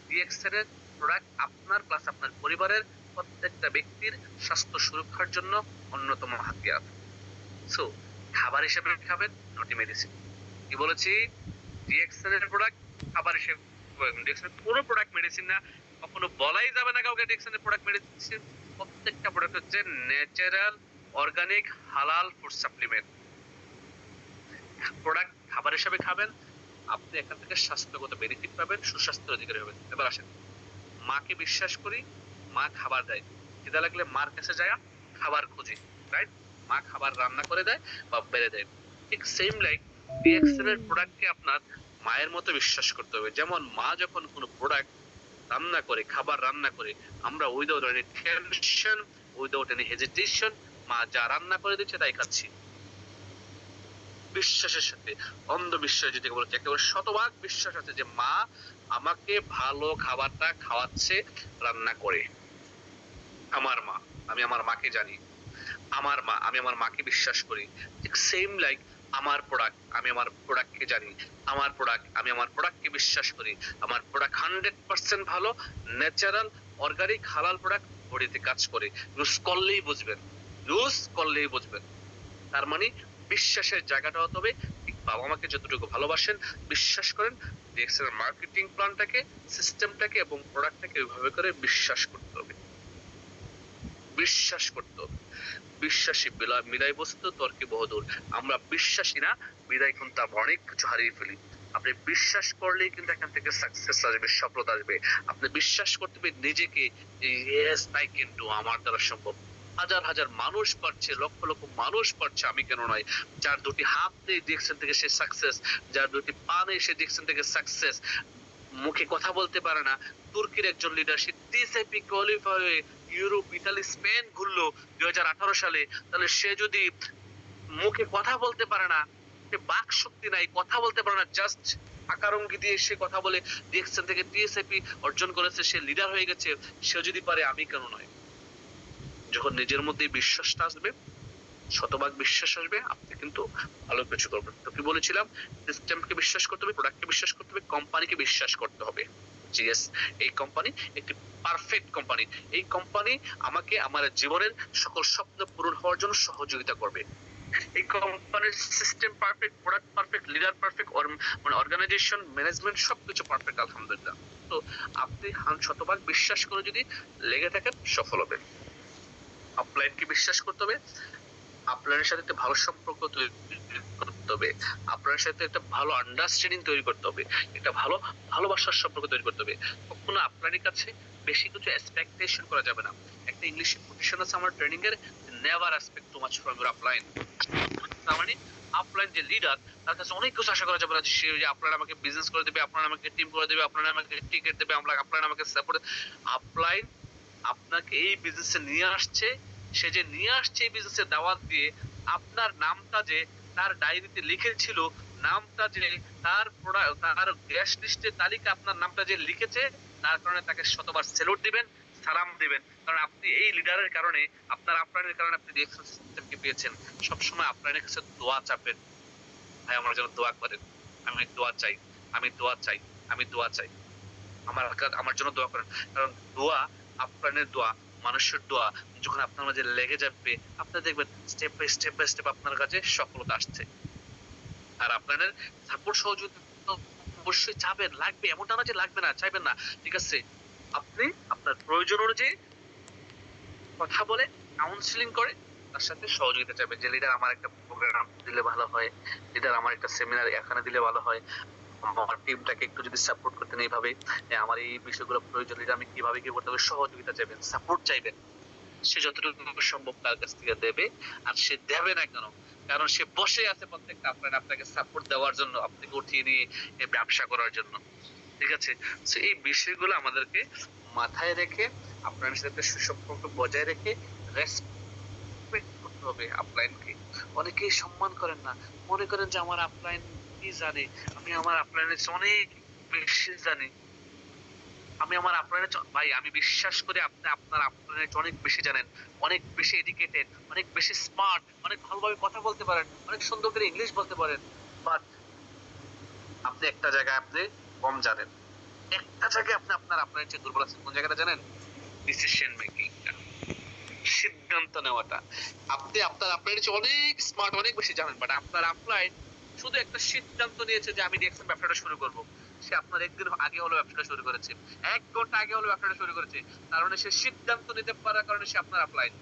ডিএক্সএন এর প্রোডাক্ট আপনার প্লাস আপনার পরিবারের প্রত্যেকটা ব্যক্তির স্বাস্থ্য সুরক্ষার জন্য অন্যতম হাতিয়ার। সো খাবার হিসেবে খাবেন, নটি মেডিসিন। কি বলেছি? ডিএক্সএন এর প্রোডাক্ট খাবার হিসেবে, ডিএক্সএন কোনো প্রোডাক্ট মেডিসিন না, কখনো বলাই যাবে না কাউকে ডিএক্সএন এর প্রোডাক্ট মেডিসিন। প্রত্যেকটা প্রোডাক্ট হচ্ছে ন্যাচারাল, অর্গানিক, হালাল ফুড সাপ্লিমেন্ট। প্রোডাক্ট খাবার হিসেবে খাবেন, আপনি এখান থেকে স্বাস্থ্যগত বেনিফিট পাবেন, সুস্বাস্থ্যের অধিকারী হবেন। এবার আসেন, মাকে বিশ্বাস করি, মা খাবার দেয়, খিদা লাগলে মার কাছে যায় খাবার খুঁজি, রাইট? মা খাবার রান্না করে দেয় বা বেড়ে দেয়। ঠিক সেম লাইক ডিএক্সএন এর প্রোডাক্টকে আপনার মায়ের মতো বিশ্বাস করতে হবে। যেমন মা যখন কোনো প্রোডাক্ট রান্না করে, খাবার রান্না করে, আমরা without any tension, without any hesitation, মা যা রান্না করে দিচ্ছে তাই খাচ্ছি। বিশ্বাসের সাথে, অন্ধবিশ্বাস যেটাকে বলছে, একেবারে শতভাগ বিশ্বাস আছে যে মা আমাকে ভালো খাবারটা খাওয়াচ্ছে রান্না করে। আমার মা, আমি আমার মাকে জানি, আমার মা, আমি আমার মাকে বিশ্বাস করি। ঠিক সেম লাইক আমার প্রোডাক্ট, আমি আমার প্রোডাক্টকে জানি, আমার প্রোডাক্ট, আমি আমার প্রোডাক্টকে বিশ্বাস করি। আমার প্রোডাক্ট 100% ভালো, ন্যাচারাল, অর্গানিক, হালাল প্রোডাক্ট, বডিতে কাজ করে। ইউজ করলেই বুঝবেন, ইউজ করলেই বুঝবেন। তার মানে বিশ্বাসের জায়গাটা হতে হবে ঠিক বাবা মাকে যতটুকু ভালোবাসেন, বিশ্বাস করেন, ডিএক্সএল এর মার্কেটিং প্ল্যানটাকে, সিস্টেমটাকে এবং প্রোডাক্টটাকে ওইভাবে করে বিশ্বাস করতে হবে, বিশ্বাস করতে হবে। বিশ্বাসী মিলাই বস্তু তর্কে বহুদূর। আমরা বিশ্বাসী না বিদায় কিন্তু আমরা অনেক কিছু হারিয়ে ফেলি। আপনি বিশ্বাস করলেই কিন্তু এখান থেকে সাকসেস আসবে, সফলতা আসবে। আপনি বিশ্বাস করতে হবে নিজেকে, ইয়েস আই ক্যান ডু, আমার দ্বারা সম্ভব। হাজার হাজার মানুষ পারছে, লক্ষ লক্ষ মানুষ পারছে, আমি কেন নয়? যার দুটি হাত নেই ডিরেকশন থেকে সে সাকসেস, যার দুটি পা নেই সে ডিরেকশন থেকে সাকসেস। মুখে কথা বলতে পারে না, তুর্কির একজন লিডার, সে টিএসআইপি কোয়ালিফাই হয়ে ইউরোপ, ইতালি, স্পেন ঘুরলো 2018 সালে। তাহলে সে যদি মুখে কথা বলতে পারে না, সে বাক শক্তি নাই, কথা বলতে পারে না, জাস্ট আকারঙ্গি দিয়ে সে কথা বলে ডিএক্সএন থেকে টিএসআইপি অর্জন করেছে, সে লিডার হয়ে গেছে। সে যদি পারে, আমি কেন নয়? যখন নিজের মধ্যে বিশ্বাসটা আসবে, শতভাগ বিশ্বাস আসবে, আপনি কিন্তু ভালো কিছু করবেন। তো কি বলেছিলাম? সিস্টেমকে বিশ্বাস করতে হবে, প্রোডাক্টকে বিশ্বাস করতে হবে, কোম্পানিকে বিশ্বাস করতে হবে। জিএস এই কোম্পানি একটি পারফেক্ট কোম্পানি। এই কোম্পানি আমাকে আমার জীবনের সকল স্বপ্ন পূরণ হওয়ার জন্য সহযোগিতা করবে। এই কোম্পানির system perfect, product perfect, leader perfect, মানে অর্গানাইজেশন, ম্যানেজমেন্ট সবকিছু পারফেক্ট, আলহামদুলিল্লাহ। তো আপনি শতভাগ বিশ্বাস করে যদি লেগে থাকেন, সফল হবেন। আপলাইনকে বিশ্বাস করতে হবে, আপনার সাথে একটা ভালো সম্পর্ক তৈরি করতে হবে, আপনার সাথে একটা ভালো আন্ডারস্ট্যান্ডিং তৈরি করতে হবে, একটা ভালো ভালোবাসার সম্পর্ক তৈরি করতে হবে। কখনো আপনার কাছে বেশি কিছু এক্সপেকটেশন করা যাবে না। একটা ইংলিশে কোটেশন আছে আমার ট্রেনিং এর, never expect too much from your upline. তার মানে আপলাইন যে লিডার, তার কাছে অনেক কিছু আশা করা যাবে না। সে যে আপনারা আমাকে বিজনেস করে দেবে, আপনারা আমাকে টিম করে দেবে, আপনারা আমাকে টিকেট দেবে, আপনারা আমাকে সাপোর্ট। আপলাইন আপনাকে এই বিজনেসে নিয়ে আসছে, সে যে নিয়ে আসছে এই বিজনেসে দাওয়াত দিয়ে, আপনার নামটা যে তার ডায়েরিতে লিখেছিল, নামটা যে তার তার গ্যাস লিস্টের তালিকা আপনার নামটা যে লিখেছে, তার কারণে তাকে শতবার স্যালুট দিবেন, সালাম দিবেন। কারণ আপনি এই লিডারের কারণে, আপনার আপনার কারণে আপনি রিঅ্যাকশন সিস্টেমকে পেয়েছেন। সবসময় আপনার কাছে দোয়া চাপেন, ভাই আমার জন্য দোয়া করেন, আমি দোয়া চাই, আমি দোয়া চাই, আমি দোয়া চাই, আমার জন্য দোয়া করেন। কারণ দোয়া, আপনার দোয়া, মানুষের দোয়া যখন আপনার মাঝে লেগে যাবে, আপনি দেখবেন step by step by step আপনার কাছে সফলতা আসছে। আর আপনাদের সাপোর্ট সহযোগিতা অবশ্যই চাবেন, লাগবে, এমনটা না যে লাগবে না, চাইবেন না, ঠিক আছে। আপনি আপনার প্রয়োজন অনুযায়ী কথা বলে, কাউন্সিলিং করে তার সাথে সহযোগিতা চাইবেন। যে লিডার আমার একটা প্রোগ্রাম দিলে ভালো হয়, লিডার আমার একটা সেমিনার এখানে দিলে ভালো হয়, আমার টিমটাকে একটু যদি সাপোর্ট করতেন এইভাবে, আমার এই বিষয়গুলো প্রয়োজন, লিডার আমি কিভাবে কি করতে হবে, সহযোগিতা চাইবেন, সাপোর্ট চাইবেন। সে যতটুকু সম্ভব তার কাছ থেকে দেবে। আর সে দেবে না কেন? কারণ সে বসে আছে প্রত্যেকটা আপনাকে সাপোর্ট দেওয়ার জন্য, আপনাকে উঠিয়ে নিয়ে ব্যবসা করার জন্য, ঠিক আছে। তো এই বিষয়গুলো আমাদেরকে মাথায় রেখে, আপনার সাথে সুসম্পর্ক বজায় রেখে রেসপেক্ট করতে হবে আপলাইনকে। অনেকেই সম্মান করেন না, মনে করেন যে আমার আপলাইন কি জানে, আমি আমার আপলাইনের অনেক বেশি জানি, আমি আমার আপনার ভাই, আমি বিশ্বাস করি আপনি আপনার আপনার অনেক বেশি জানেন, অনেক বেশি এডুকেটেড, অনেক বেশি স্মার্ট, অনেক ভালোভাবে কথা বলতে পারেন, অনেক সুন্দর করে ইংলিশ বলতে পারেন। বাট আপনি একটা জায়গায় আপনি কম জানেন, একটা জায়গায় আপনি আপনার যে দুর্বল আছেন, কোন জায়গাটা জানেন? ডিসিশন মেকিংটা, সিদ্ধান্ত নেওয়াটা। আপনি আপনার চেয়ে অনেক স্মার্ট, অনেক বেশি জানেন, বাট আপনার আপলাইন শুধু একটা সিদ্ধান্ত নিয়েছে যে আমি ডিএক্সএন ব্যবসাটা শুরু করব। সে আপনার একদিন আগে হলো ব্যবসাটা শুরু করেছে, 1 ঘন্টা আগে হলো ব্যবসাটা শুরু করেছে, তার মানে সে সিদ্ধান্ত নিতে পারার কারণে সে আপনার আপলাইন।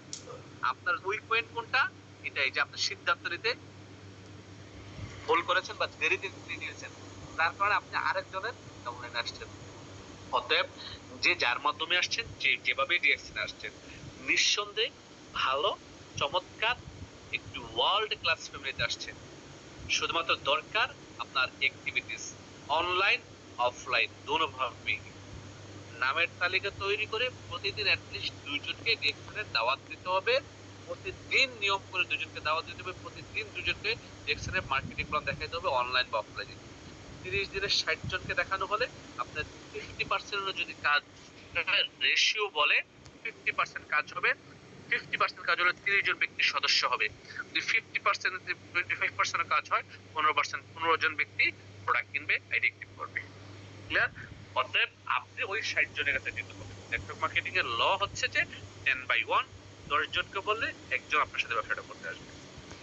আপনার উইক পয়েন্ট কোনটা? এটাই যে আপনি সিদ্ধান্ত নিতে ভুল করেছেন বা দেরিতে নিয়েছেন, তার কারণে আপনি আরেকজনের ডাউনে আসছেন। অতএব যে যার মাধ্যমে আসছেন, যে যেভাবে ডিএক্সএন আসছেন, নিঃসন্দেহে ভালো, চমৎকার একটু ওয়ার্ল্ড ক্লাস ফ্যামিলিতে আসছেন। শুধুমাত্র দরকার আপনার অ্যাক্টিভিটিস, অনলাইন অফলাইন দোনোভাবে। নামের তালিকা তৈরি করে প্রতিদিন অ্যাটলিস্ট 2 জনকে ডিএক্সএনের দাওয়াত দিতে হবে, প্রতিদিন নিয়ম করে 2 জনকে দাওয়াত দিতে হবে, প্রতিদিন 2 জনকে ডিএক্সএনের মার্কেটিং প্ল্যান দেখাতে হবে, অনলাইন বা অফলাইনে। 30 দিনে 60 জনকে দেখানো হলে আপনার 50% যদি কাজ রেশিও বলে, 50% কাজ হবে, 50% কাজ হলে 30 জন ব্যক্তি সদস্য হবে। যদি 50% 25% কাজ হয়, 15 জন ব্যক্তি প্রোডাক্ট কিনবে, আইডি অ্যাক্টিভ করবে। ক্লিয়ার? অতএব আপনি ওই 60 জনের কাছে যেতে হবে। নেটওয়ার্ক মার্কেটিং এর ল হচ্ছে যে 10/1, 10 জনকে বললে একজন আপনার সাথে ব্যবসাটা করতে আসবে।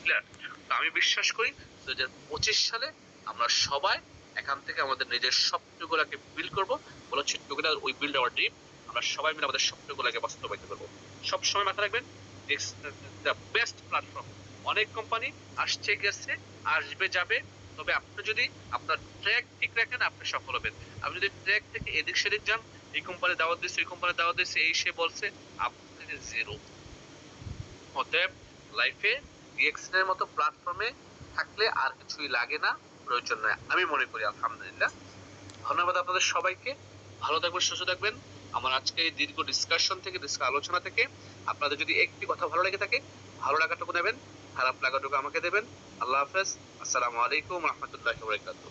ক্লিয়ার? তো আমি বিশ্বাস করি 2025 সালে আমরা সবাই এখান থেকে আমাদের নিজের স্বপ্নগুলোকে বিল্ড করবো। বলা হচ্ছে together we build our dream. আমরা সবাই মিলে আমাদের স্বপ্নগুলোকে বাস্তবায়িত করবো। সবসময় মাথায় রাখবেন, দ্য বেস্ট প্ল্যাটফর্ম। অনেক কোম্পানি আসছে গেছে, আসবে যাবে, তবে আপনি যদি আপনার ট্র্যাক ঠিক রাখেন আপনি সফল হবেন। আপনি যদি ট্র্যাক থেকে এদিক সেদিক যান, এই কোম্পানি দাওয়াত দিচ্ছে, এই কোম্পানি দাওয়াত দিচ্ছে, এই সে বলছে, আপনি জিরো। অতএব লাইফে ডিএক্সএন এর মতো প্ল্যাটফর্মে থাকলে আর কিছুই লাগে না, প্রয়োজন নয় আমি মনে করি। আলহামদুলিল্লাহ, ধন্যবাদ আপনাদের সবাইকে। ভালো থাকবেন, সুস্থ থাকবেন। আমার আজকে এই দীর্ঘ ডিসকাশন থেকে, আলোচনা থেকে আপনাদের যদি একটি কথা ভালো লেগে থাকে, ভালো লাগাটুকু নেবেন, খারাপ লাগাটুকু আমাকে দেবেন। আল্লাহ হাফেজ। আসসালামু আলাইকুম রহমতুল্লাহি ওয়া বারাকাতুহু।